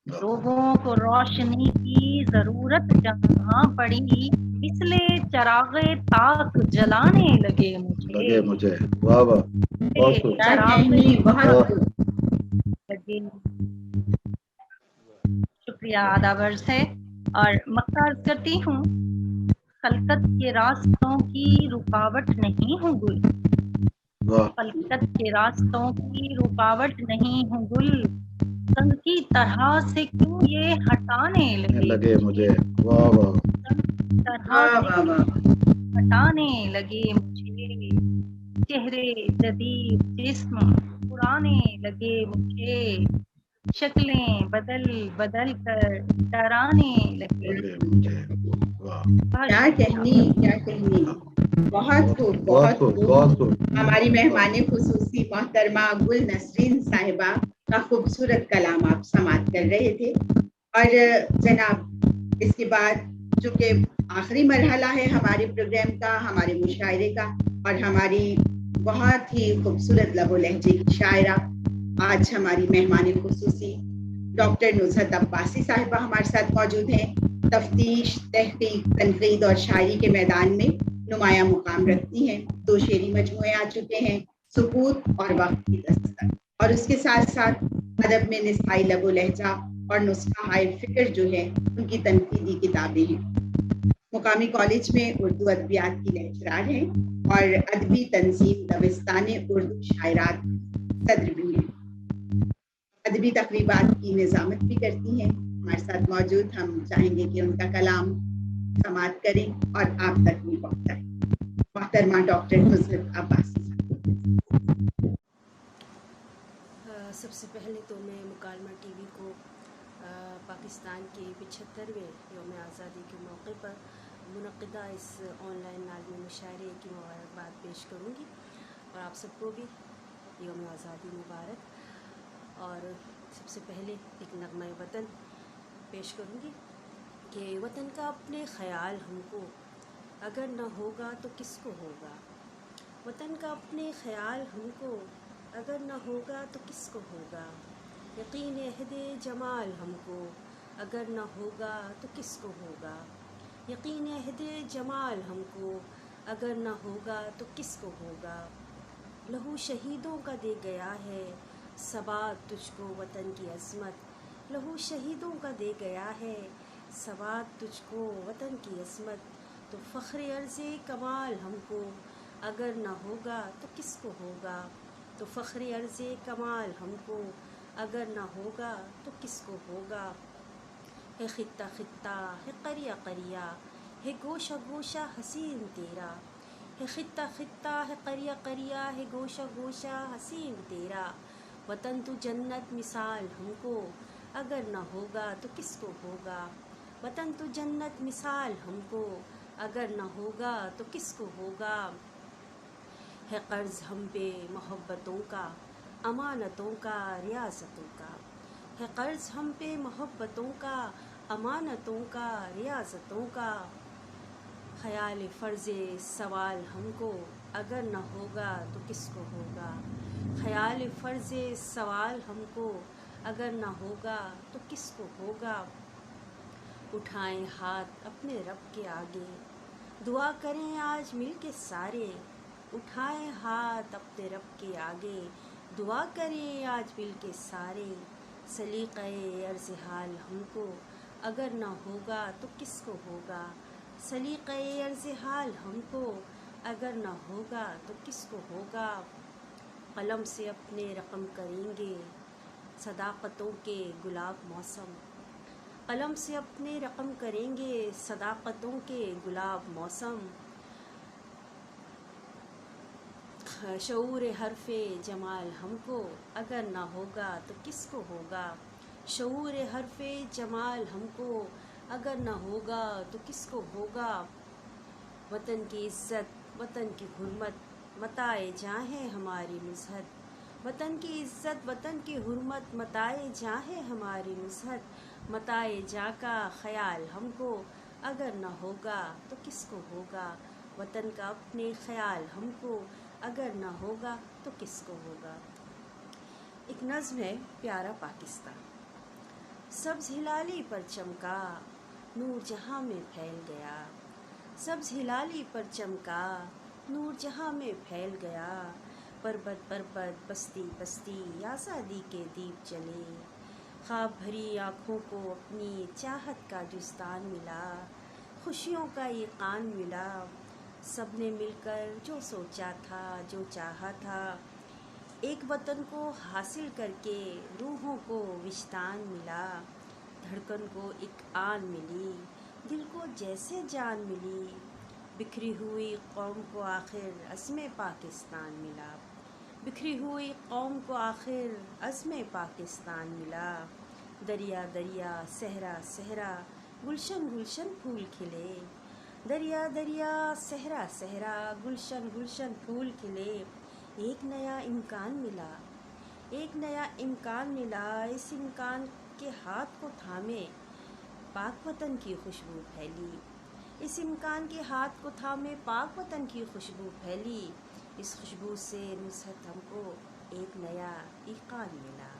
لوگوں کو روشنی کی ضرورت جہاں پڑی، اس لیے چراغ طاق جلانے لگے مجھے، لگے مجھے. واہ واہ بہت خوب. کیا چراغ کہنے. بہت واہ خوب. لگے، شکریہ آداب عرض ہے۔ اور مقطع عرض کرتی ہوں۔ خلقت کے راستوں کی رکاوٹ نہیں ہوں گل، واہ. خلقت کے راستوں کی رکاوٹ نہیں ہوں گل، سنگ کی طرح سے کیوں یہ ہٹانے لگے لگے مجھے. مجھے، واہ واہ. سنگ کی طرح واہ سے واہ کیوں واہ. ہٹانے لگے مجھے، چہرے جدید جسم پرانے لگے مجھے، شکلیں بدل بدل کر ڈرانے لگے لگے مجھے. واہ بہت کیا شکریہ۔ کہنی. کیا کہنی. بہت خوب. بہت بہت خوب. خوب. بہت خوب. ہماری مہمان خصوصی محترمہ گل نسرین صاحبہ کا خوبصورت کلام آپ سماعت کر رہے تھے۔ اور جناب اس کے بعد جو کہ آخری مرحلہ ہے ہمارے پروگرام کا، ہمارے مشاعرے کا، اور ہماری بہت ہی خوبصورت لب و لہجے کی شاعرہ آج ہماری مہمان خصوصی ڈاکٹر نصرت عباسی صاحبہ ہمارے ساتھ موجود ہیں۔ تفتیش، تحقیق، تنقید اور شاعری کے میدان میں نمایاں مقام رکھتی ہیں۔ 2 شعری مجموعے آ چکے ہیں، سکوت اور وقت کی دستک، اور اس کے ساتھ ساتھ ادب میں نسائی لب و لہجہ اور نسخہ ہائے فکر جو ہے ان کی تنقیدی کتابیں ہیں۔ مقامی کالج میں اردو ادبیات کی لیکچرار ہیں اور ادبی تنظیم دبستان اردو شاعرات صدر بھی ہیں۔ ادبی تقریبات کی نظامت بھی کرتی ہیں۔ ہمارے ساتھ موجود، ہم چاہیں گے کہ ان کا کلام سماعت کریں اور آپ تک بھی پہنچائیں۔ محترمہ ڈاکٹر نصرت عباسی۔ سب سے پہلے تو میں مکالمہ ٹی وی کو پاکستان کے 75ویں یوم آزادی کے موقع پر منعقدہ اس آن لائن عالمی مشاعرے کی مبارکباد پیش کروں گی، اور آپ سب کو بھی یوم آزادی مبارک۔ اور سب سے پہلے ایک نغمہ وطن پیش کروں گی کہ وطن کا اپنے خیال ہم کو، اگر نہ ہوگا تو کس کو ہوگا، وطن کا اپنے خیال ہم کو اگر نہ ہوگا تو کس کو ہوگا، یقین عہد جمال ہم کو اگر نہ ہوگا تو کس کو ہوگا، یقین عہد جمال ہم کو اگر نہ ہوگا تو کس کو ہوگا، لہو شہیدوں کا دے گیا ہے ثبات تجھ کو وطن کی عظمت، لہو شہیدوں کا دے گیا ہے ثبات تجھ کو وطن کی عظمت، تو فخر عرض کمال ہم کو اگر نہ ہوگا تو کس کو ہوگا، تو فخر عرض کمال ہم کو اگر نہ ہوگا تو کس کو ہوگا، ہے خطہ خطہ ہے قریہ قریہ ہے گوشہ گوشہ حسین تیرا، ہے خطہ خطہ ہے قریہ قریہ ہے گوشہ گوشہ حسین تیرا، وطن تو جنت مثال ہم کو اگر نہ ہوگا تو کس کو ہوگا، وطن تو جنت مثال ہم کو اگر نہ ہوگا تو کس کو ہوگا، ہے قرض ہم پہ محبتوں کا امانتوں کا ریاضتوں کا، ہے قرض ہم پہ محبتوں کا امانتوں کا ریاضتوں کا، خیال فرض سوال ہم کو اگر نہ ہوگا تو کس کو ہوگا، خیال فرض سوال ہم کو اگر نہ ہوگا تو کس کو ہوگا، اٹھائیں ہاتھ اپنے رب کے آگے دعا کریں آج مل کے سارے، اٹھائیں ہاتھ اپنے رب کے آگے دعا کریں آج مل کے سارے، سلیقہ عرض حال ہم کو اگر نہ ہوگا تو کس کو ہوگا، سلیقہ عرض حال ہم کو اگر نہ ہوگا تو کس کو ہوگا، قلم سے اپنے رقم کریں گے صداقتوں کے گلاب موسم، قلم سے اپنے رقم کریں گے صداقتوں کے گلاب موسم، شعور حرف جمال ہم کو اگر نہ ہوگا تو کس کو ہوگا، شعور حرف جمال ہم کو اگر نہ ہوگا تو کس کو ہوگا، وطن کی عزت وطن کی حرمت متائے جاں ہے ہماری نصحت، وطن کی عزت وطن کی حرمت متائے جاں ہے ہماری نصحت، متائے جاں کا خیال ہم کو اگر نہ ہوگا تو کس کو ہوگا، وطن کا اپنے خیال ہم کو اگر نہ ہوگا تو کس کو ہوگا۔ ایک نظم ہے پیارا پاکستان، سبز ہلالی پر چمکا نور جہاں میں پھیل گیا، سبز ہلالی پر چمکا نور جہاں میں پھیل گیا، پربت پربت بستی بستی آزادی کے دیپ جلے، خواب بھری آنکھوں کو اپنی چاہت کا جزدان ملا، خوشیوں کا یہ قان ملا، سب نے مل کر جو سوچا تھا جو چاہا تھا، ایک وطن کو حاصل کر کے روحوں کو وجدان ملا، دھڑکن کو ایک آن ملی دل کو جیسے جان ملی، بکھری ہوئی قوم کو آخر عزم پاکستان ملا، بکھری ہوئی قوم کو آخر عزم پاکستان ملا، دریا دریا صحرا صحرا گلشن گلشن پھول کھلے، دریا دریا صحرا صحرا گلشن گلشن پھول کھلے، ایک نیا امکان ملا ایک نیا امکان ملا، اس امکان کے ہاتھ کو تھامے پاک وطن کی خوشبو پھیلی، اس امکان کے ہاتھ کو تھامے پاک وطن کی خوشبو پھیلی، اس خوشبو سے نصحت ہم کو ایک نیا ایقان ملا،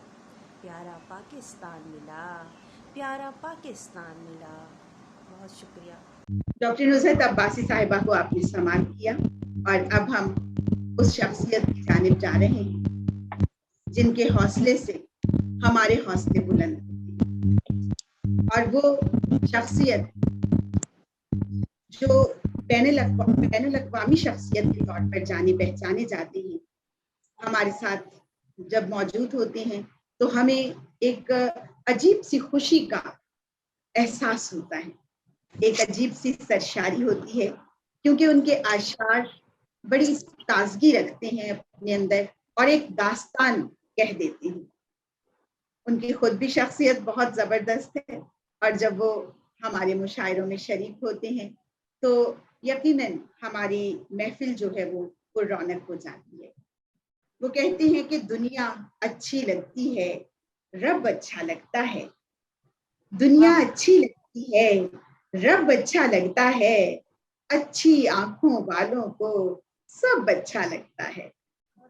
پیارا پاکستان ملا پیارا پاکستان ملا۔ بہت شکریہ۔ ڈاکٹر نصرت عباسی صاحبہ کو آپ نے سماعت کیا، اور اب ہم اس شخصیت کی جانب جا رہے ہیں جن کے حوصلے سے ہمارے حوصلے بلند ہوتے ہیں، اور وہ شخصیت جو بین الاقوامی شخصیت کے طور پر جانے پہچانے جاتے ہیں، ہمارے ساتھ جب موجود ہوتے ہیں تو ہمیں ایک عجیب سی خوشی کا احساس ہوتا ہے، ایک عجیب سی سرشاری ہوتی ہے، کیونکہ ان کے اشعار بڑی تازگی رکھتے ہیں اپنے اندر اور ایک داستان کہہ دیتے ہیں۔ ان کی خود بھی شخصیت بہت زبردست ہے، اور جب وہ ہمارے مشاعروں میں شریک ہوتے ہیں تو یقیناً ہماری محفل جو ہے وہ پر رونق ہو جاتی ہے۔ وہ کہتے ہیں کہ دنیا اچھی لگتی ہے، رب اچھا لگتا ہے، دنیا اچھی لگتی ہے، رب اچھا لگتا ہے، اچھی آنکھوں والوں کو सब अच्छा लगता है।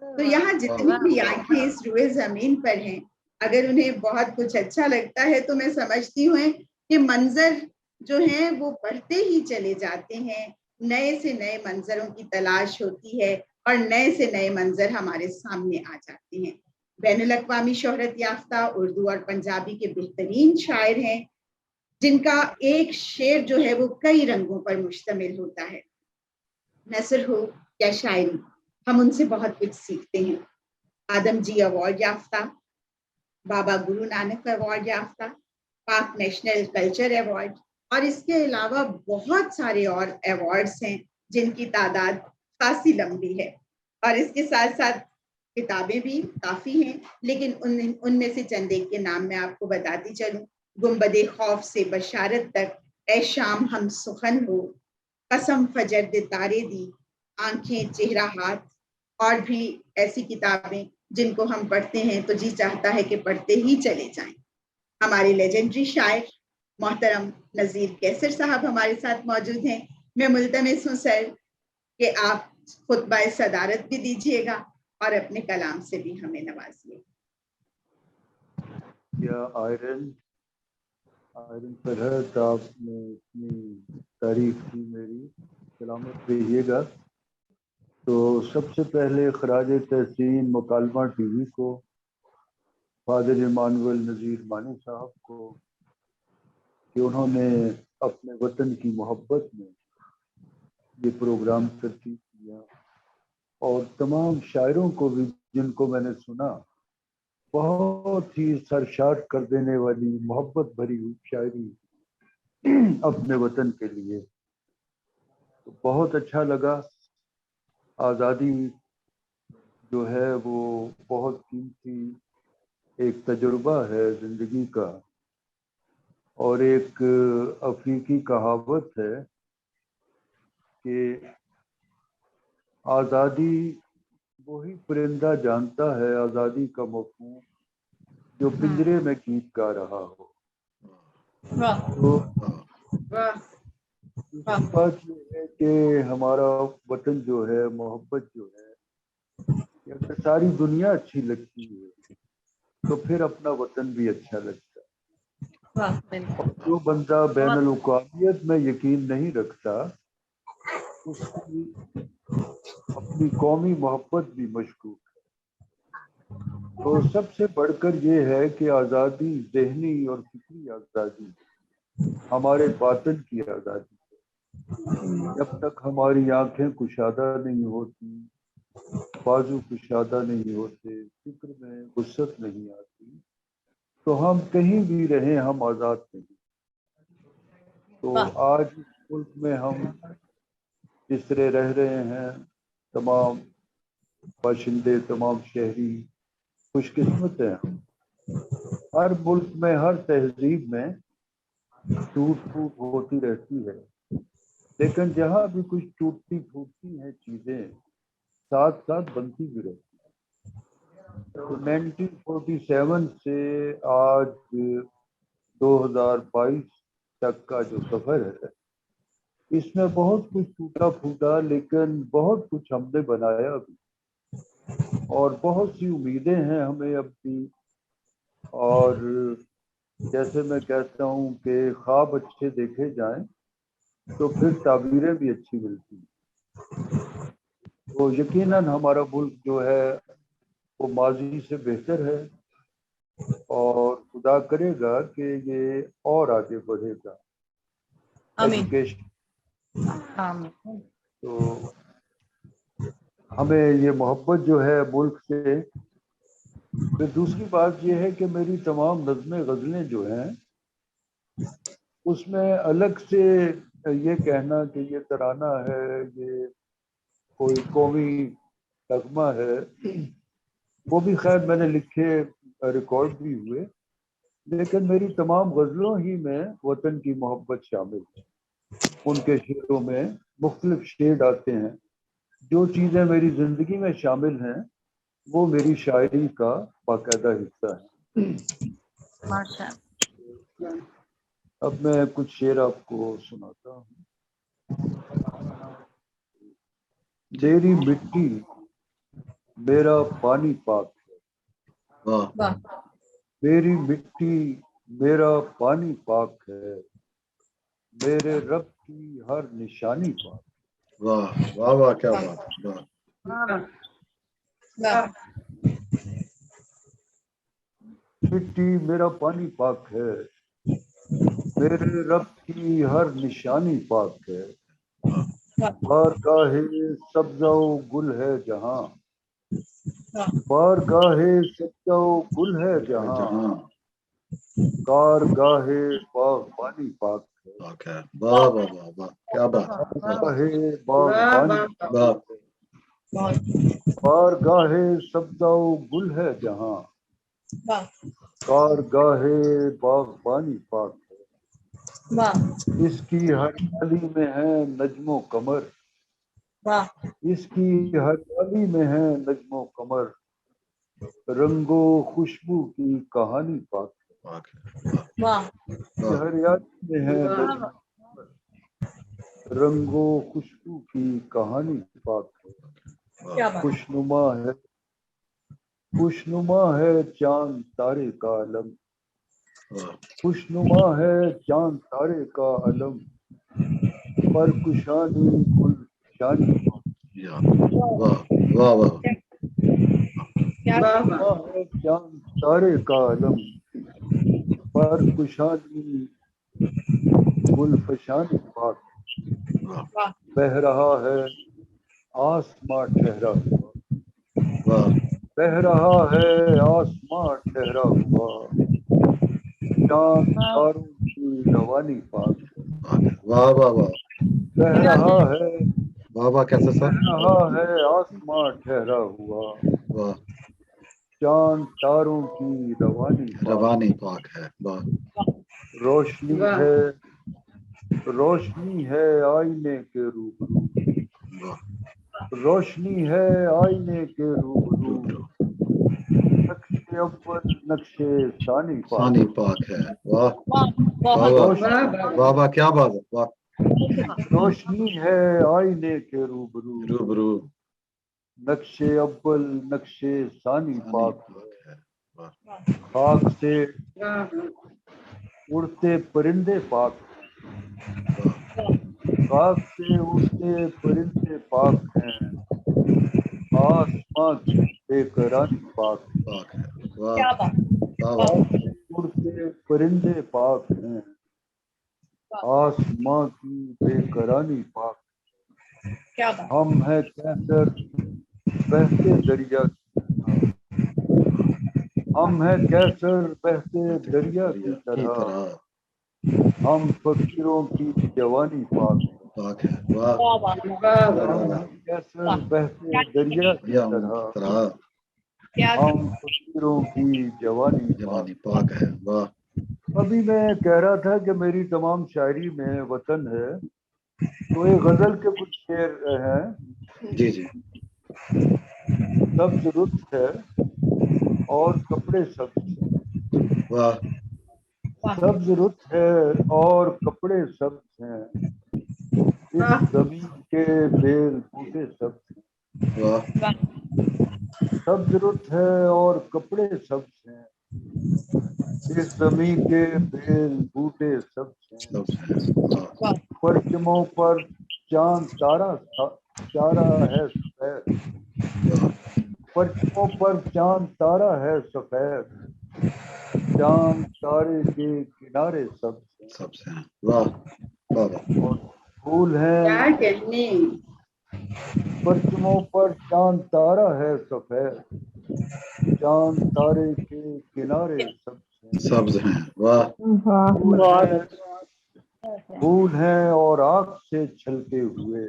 तो यहाँ जितनी भी आंखें इस रुए जमीन पर हैं, अगर उन्हें बहुत कुछ अच्छा लगता है तो मैं समझती हूँ कि मंजर जो हैं वो बढ़ते ही चले जाते हैं, नए से नए मंजरों की तलाश होती है और नए से नए मंजर हमारे सामने आ जाते हैं। बैनुल अक़वामी शोहरत याफ्ता उर्दू और पंजाबी के बेहतरीन शायर हैं, जिनका एक शेर जो है वो कई रंगों पर मुश्तमिल होता है। नसर हो या शायरी, हम उनसे बहुत कुछ सीखते हैं। आदम जी अवार्ड याफ्ता, बाबा गुरु नानक अवार्ड याफ्ता, पाक नेशनल कल्चर अवार्ड और इसके अलावा बहुत सारे और अवार्ड्स हैं जिनकी तादाद खासी लंबी है। और इसके साथ साथ किताबें भी काफ़ी हैं, लेकिन उनमें से चंद एक के नाम मैं आपको बताती चलूँ। गुंबदे खौफ से बशारत तक, ए शाम हम सुखन हो, कसम फजर दे तारे दी, आंखें चेहरा हाथ, और भी ऐसी किताबें जिनको हम पढ़ते हैं तो जी चाहता है कि पढ़ते ही चले जाएं। हमारे लेजेंडरी शायर मोहतरम नज़ीर कैसर साहब हमारे साथ मौजूद हैं। मैं मुल्तमिस हूँ सर कि आप खुतबा सदारत भी दीजिएगा और अपने कलाम से भी हमें नवाजिए। आयरन सरहद, आपने इतनी तारीफ की, मेरी सलामत रहिएगा। तो सबसे पहले खराज तहसीन मुकालमा टीवी को, फादर इमानुअल नज़ीर मानी साहब को, कि उन्होंने अपने वतन की मोहब्बत में ये प्रोग्राम तरतीब किया, और तमाम शायरों को भी जिनको मैंने सुना, बहुत ही सरशार कर देने वाली मोहब्बत भरी हुई शायरी अपने वतन के लिए। तो बहुत अच्छा लगा। आज़ादी जो है वो बहुत कीमती एक तजुर्बा है ज़िंदगी का, और एक अफ्रीकी कहावत है कि आज़ादी वही परिंदा जानता है आज़ादी का मफ़हूम जो पिंजरे में गीत गा रहा हो। तो बात ये है कि हमारा वतन जो है, मोहब्बत जो है, अगर सारी दुनिया अच्छी लगती है तो फिर अपना वतन भी अच्छा लगता है। और जो बंदा बैनुल अक़वामियत में यकीन नहीं रखता, उसकी अपनी कौमी मोहब्बत भी मशकूक है। तो सबसे बढ़कर ये है कि आज़ादी, ज़हनी और फिक्री आज़ादी, हमारे बातिन की आज़ादी है। जब तक हमारी आंखें कुशादा नहीं होती, बाजू कुशादा नहीं होते, फिक्र में वुसअत नहीं आती, तो हम कहीं भी रहें हम आज़ाद नहीं। तो आज इस मुल्क में हम जिस तरह रह रहे हैं, तमाम बाशिंदे, तमाम शहरी खुशकिस्मत हैं हम। हर मुल्क में, हर तहजीब में टूट फूट होती रहती है, लेकिन जहाँ भी कुछ टूटती फूटती हैं चीज़ें, साथ साथ बनती भी रहती है। तो 1947 से आज 2022 तक का जो सफ़र है, इसमें बहुत कुछ टूटा फूटा, लेकिन बहुत कुछ हमने बनाया भी, और बहुत सी उम्मीदें हैं हमें अब भी। और जैसे मैं कहता हूँ कि ख्वाब अच्छे देखे जाएं तो फिर ताबीरें भी अच्छी मिलती हैं। तो यकीनन हमारा मुल्क जो है वो माजी से बेहतर है, और खुदा करेगा कि ये और आगे बढ़ेगा। एजुकेशन, तो हमें ये मोहब्बत जो है मुल्क से। फिर दूसरी बात ये है कि मेरी तमाम नज़्में गज़लें जो हैं, उसमें अलग से ये कहना कि ये तराना है, ये कोई कौमी तगमा है, वो भी खैर मैंने लिखे, रिकॉर्ड भी हुए, लेकिन मेरी तमाम गज़लों ही में वतन की मोहब्बत शामिल है। उनके शेरों में मुख्तलिफ शेड आते हैं। जो चीज़ें मेरी ज़िंदगी में शामिल हैं वो मेरी शायरी का बाकायदा हिस्सा है। माशाअल्लाह। अब मैं कुछ शेर आपको सुनाता हूँ। میری مٹی میرا پانی پاک ہے. واہ میری مٹی میرا پانی پاک ہے. میرے رب کی ہر نشانی پاک. واہ واہ واہ کیا بات ہے. واہ مٹی میرا پانی پاک ہے. میرے رب کی ہر نشانی پاک ہے. بارگاہ سبزہ و گل ہے جہاں. بارگاہ سبزہ و گل ہے جہاں. کارگاہ باغبانی پاک ہے. واہ واہ واہ واہ کیا بات. کارگاہ باغبانی پاک ہے. بارگاہ سبزہ و گل ہے جہاں. کارگاہ باغبانی پاک ہے. اس کی ہریالی میں ہے نجم و قمر. اس کی ہریالی میں ہے نجم و قمر. رنگ و خوشبو کی کہانی پاک ہے. ہریالی میں ہے نجم و قمر. رنگ و خوشبو کی کہانی پاک ہے. خوشنما ہے چاند تارے کا علم. خوشنما ہے چاند تارے کا علم. پر کشانی گل شانی. واہ واہ واہ خوشنما ہے چاند تارے کا علم. پر کشانی گل فشانی پاک. بہ رہا ہے آسماں ٹھہرا ہوا. بہ رہا ہے آسماں ٹھہرا ہوا. چاند تاروں کی روانی پاک. واہ واہ واہ بہ رہا ہے واہ واہ کیسا بہ سر. رہا ہے آسماں ٹھہرا ہوا. واہ چاند تاروں کی روانی پاک. روانی پاک ہے. واہ روشنی ہے روشنی ہے آئینے کے روبرو. روشنی ہے آئینے کے روبرو. نقش اول نقش ثانی پاک. ثانی پاک ہے. واہ واہ واہ واہ کیا بات ہے. واہ روشنی ہے آئینے کے روبرو. روبرو نقش اول نقش ثانی پاک ہے. ہے. خاک سے اڑتے پرندے پاک. خاک سے اڑتے پرندے پاک ہیں. آسمان کی بے قراری پاک. پاک ہے. واہ واہ واہ خاک سے اڑتے پرندے پاک ہیں. آسمان کی بے قراری پاک. ہم ہیں کیسر بہتے دریا کی طرح. ہم ہیں کیسر بہتے دریا کی طرح. ہم فقیروں کی جوانی پاک. پاک ہے. واہ ہم ہیں کیسر بہتے دریا کی طرح. ہم فقیروں کی جوانی پاک. پاک ہے. واہ ابھی میں کہہ رہا تھا کہ میری تمام شاعری میں وطن ہے. تو یہ غزل کے کچھ شعر ہیں. جی جی سبز رخ ہے اور کپڑے سبز. واہ سبز رخ ہے اور کپڑے سبز ہیں. اس زمین کے بیل بوٹے سبز ہیں. واہ سبز رخ ہے اور کپڑے سبز ہیں. اس زمین کے بیل بوٹے سبز ہیں. پرچموں پر چاند تارا ہے سفید. پرچموں پر چاند تارا ہے سفید. چاند تارے کے کنارے سبز ہیں. سبز ہیں. واہ واہ اور پھول ہیں پرچموں پر چاند تارا ہے سفید. چاند تارے کے کنارے سبز ہیں. سبز ہیں. واہ پھول ہیں اور آگ سے چھلکے ہوئے.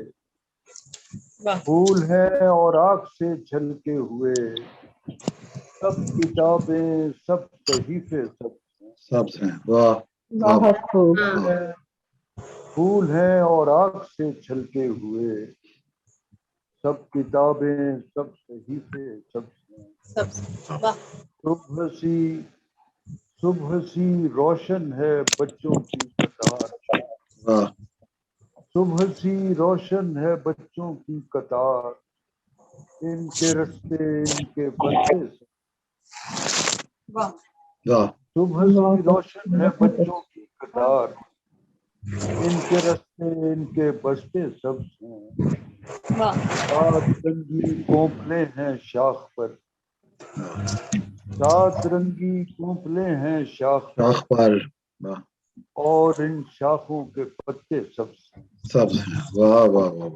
پھول ہیں اور آگ سے چھلکے ہوئے. سب کتابیں سب صحیفے سبز ہیں. واہ بہت خوب. پھول ہیں اور آگ سے چھلکے ہوئے. سب کتابیں سب صحیفے سبز ہیں. صبح سی روشن ہے بچوں کی قطار. صبح سی روشن ہے بچوں کی قطار، ان کے رستے ان کے بستے، صبح سی روشن ہے بچوں کی قطار، ان کے رستے ان کے بستے سب ہیں، سات رنگی کونپلے ہیں شاخ پر، سات رنگی کونپلے ہیں شاخ پر اور ان شاخوں کے پتے سب ہیں۔ واہ واہ واہ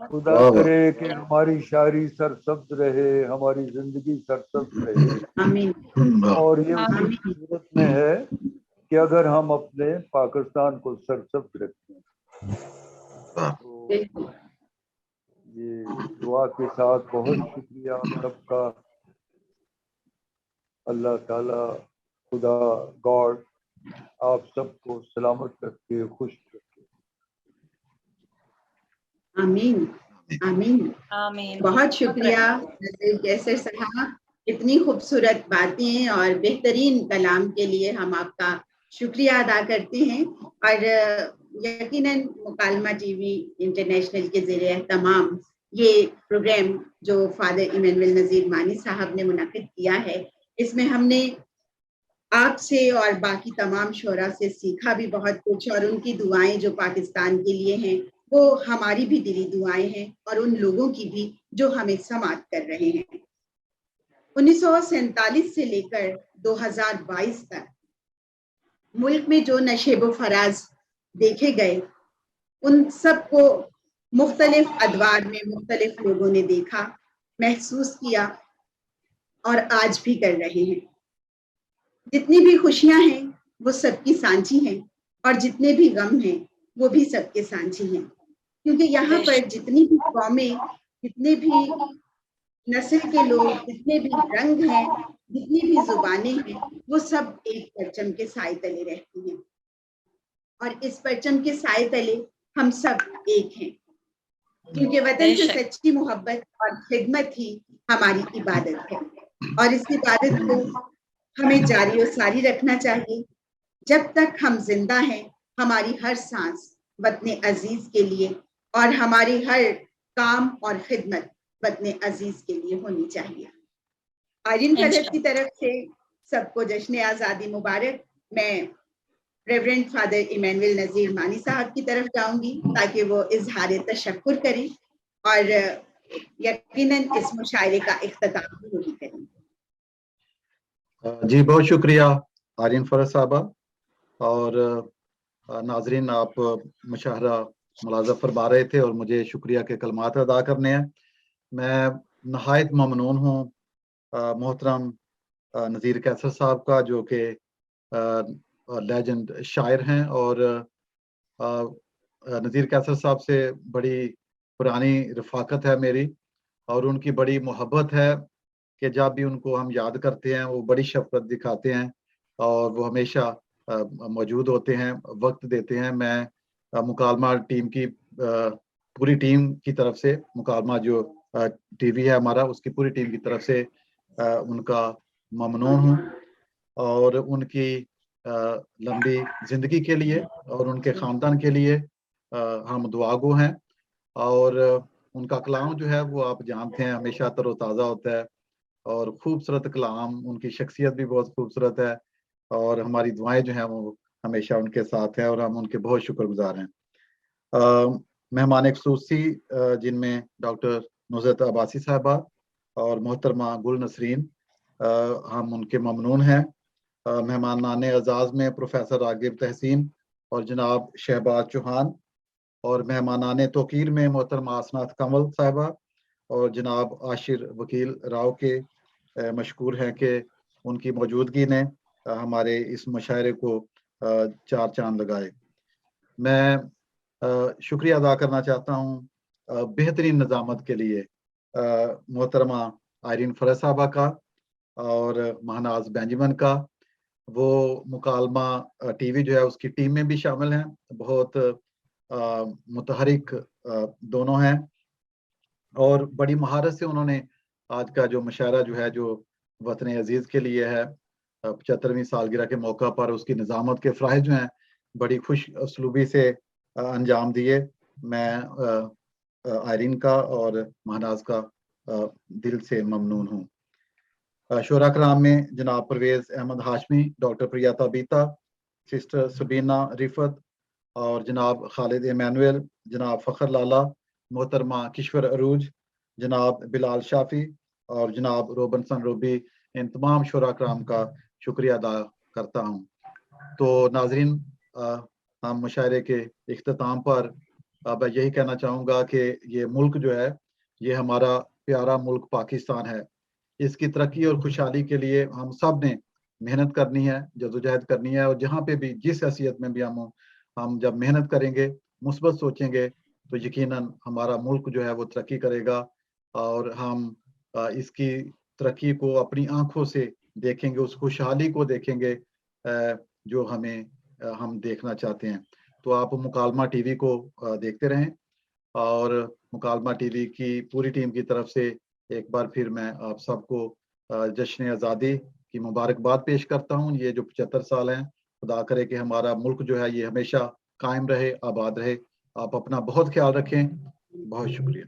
خدا کرے کہ ہماری شاعری سرسبز رہے، ہماری زندگی سرسبز رہے، اور یہ اسی صورت میں ہے کہ اگر ہم اپنے پاکستان کو سرسبز رکھیں۔ تو یہ دعا کے ساتھ بہت شکریہ آپ سب کا، اللہ تعالی خدا گاڈ آپ سب کو سلامت رکھے، خوش رکھے۔ آمین آمین آمین۔ بہت شکریہ نذیر کیسر صاحب، اتنی خوبصورت باتیں اور بہترین کلام کے لیے ہم آپ کا شکریہ ادا کرتے ہیں، اور یقیناً مکالمہ ٹی وی انٹرنیشنل کے زیر اہتمام یہ پروگرام جو فادر ایمینول نذیر مانی صاحب نے منعقد کیا ہے، اس میں ہم نے آپ سے اور باقی تمام شعراء سے سیکھا بھی بہت کچھ، اور ان کی دعائیں جو پاکستان کے لیے ہیں وہ ہماری بھی دلی دعائیں ہیں، اور ان لوگوں کی بھی جو ہمیں سماعت کر رہے ہیں۔ 1947 سے لے کر 2022 تک ملک میں جو نشیب و فراز دیکھے گئے ان سب کو مختلف ادوار میں مختلف لوگوں نے دیکھا، محسوس کیا اور آج بھی کر رہے ہیں۔ جتنی بھی خوشیاں ہیں وہ سب کی سانچی ہیں، اور جتنے بھی غم ہیں وہ بھی سب کے سانچی ہیں، کیونکہ یہاں پر جتنی بھی قومیں، جتنے بھی نسل کے لوگ، جتنے بھی رنگ ہیں، جتنی بھی زبانیں ہیں، وہ سب ایک پرچم کے سائے تلے رہتی ہیں، اور اس پرچم کے سائے تلے ہم سب ایک ہیں، کیونکہ وطن سے سچی محبت اور خدمت ہی ہماری عبادت ہے، اور اس عبادت کو ہمیں جاری و ساری رکھنا چاہیے۔ جب تک ہم زندہ ہیں ہماری ہر سانس وطن عزیز کے لیے، اور ہماری ہر کام اور خدمت وطن عزیز کے لیے ہونی چاہیے۔ آئرین فیلر کی طرف سے سب کو جشن آزادی مبارک۔ میں ریورنڈ فادر ایمینول نذیر مانی صاحب کی طرف جاؤں گی تاکہ وہ اظہار تشکر کریں، اور یقیناً اس مشاعرے کا اختتام بھی وہی کریں۔ جی بہت شکریہ آئرین فرز صاحبہ، اور ناظرین آپ مشاہرہ ملاحظہ فرما رہے تھے اور مجھے شکریہ کے کلمات ادا کرنے ہیں۔ میں نہایت ممنون ہوں محترم نذیر کیسر صاحب کا، جو کہ لیجنڈ شاعر ہیں، اور نذیر کیسر صاحب سے بڑی پرانی رفاقت ہے میری، اور ان کی بڑی محبت ہے کہ جب بھی ان کو ہم یاد کرتے ہیں وہ بڑی شفقت دکھاتے ہیں، اور وہ ہمیشہ موجود ہوتے ہیں، وقت دیتے ہیں۔ میں مکالمہ ٹیم کی پوری ٹیم کی طرف سے، مکالمہ جو ٹی وی ہے ہمارا، اس کی پوری ٹیم کی طرف سے ان کا ممنون ہوں، اور ان کی لمبی زندگی کے لیے اور ان کے خاندان کے لیے ہم دعا گو ہیں۔ اور ان کا کلام جو ہے وہ آپ جانتے ہیں ہمیشہ تر و تازہ ہوتا ہے، اور خوبصورت کلام، ان کی شخصیت بھی بہت خوبصورت ہے، اور ہماری دعائیں جو ہیں وہ ہمیشہ ان کے ساتھ ہیں، اور ہم ان کے بہت شکر گزار ہیں۔ مہمان خصوصی جن میں ڈاکٹر نصرت عباسی صاحبہ اور محترمہ گل نسرین، ہم ان کے ممنون ہیں۔ مہمانان اعزاز میں پروفیسر راغب تحسین اور جناب شہباز چوہان، اور مہمانان توقیر میں محترمہ آسنات کمل صاحبہ اور جناب عاشر وکیل راؤ کے مشکور ہیں کہ ان کی موجودگی نے ہمارے اس مشاعرے کو چار چاند لگائے۔ میں شکریہ ادا کرنا چاہتا ہوں بہترین نظامت کے لیے محترمہ آئرین فرز صاحبہ کا اور مہناز بینجمن کا۔ وہ مکالمہ ٹی وی جو ہے اس کی ٹیم میں بھی شامل ہیں، بہت متحرک دونوں ہیں، اور بڑی مہارت سے انہوں نے آج کا جو مشاعرہ جو ہے جو وطن عزیز کے لیے ہے 75ویں سالگرہ کے موقع پر، اس کی نظامت کے فراہم جو ہیں बड़ी खुश उसलूबी से अंजाम दिए। मैं आयरीन का और महनाज का दिल से ममनून हूँ। शोरा कराम में जनाब परवेज़ अहमद हाशमी, डॉक्टर प्रियता बीता, सिस्टर सबीना रिफत और जनाब खालिद इमानुएल, जनाब फ़खर लाला, मोहतरमा किश्वर अरूज, जनाब बिलाल शाफी और जनाब रोबनसन रूबी, इन तमाम शोरा कराम का शुक्रिया अदा करता हूँ। तो नाजरीन, हम मुशायरे के इख्तिताम पर मैं यही कहना चाहूँगा कि ये मुल्क जो है, ये हमारा प्यारा मुल्क पाकिस्तान है। इसकी तरक्की और खुशहाली के लिए हम सब ने मेहनत करनी है, जदोजहद करनी है, और जहाँ पे भी जिस हैसियत में भी हम जब मेहनत करेंगे, मुस्बत सोचेंगे, तो यकीनन हमारा मुल्क जो है वो तरक्की करेगा और हम इसकी तरक्की को अपनी आंखों से देखेंगे, उस खुशहाली को देखेंगे जो हम देखना चाहते हैं। तो आप मुकालमा टीवी को देखते रहें और मुकालमा टीवी की पूरी टीम की तरफ से एक बार फिर मैं आप सबको जश्न आज़ादी की मुबारकबाद पेश करता हूँ। ये जो 75 साल हैं, खुदा करे कि हमारा मुल्क जो है ये हमेशा कायम रहे, आबाद रहे। आप अपना बहुत ख्याल रखें। बहुत शुक्रिया।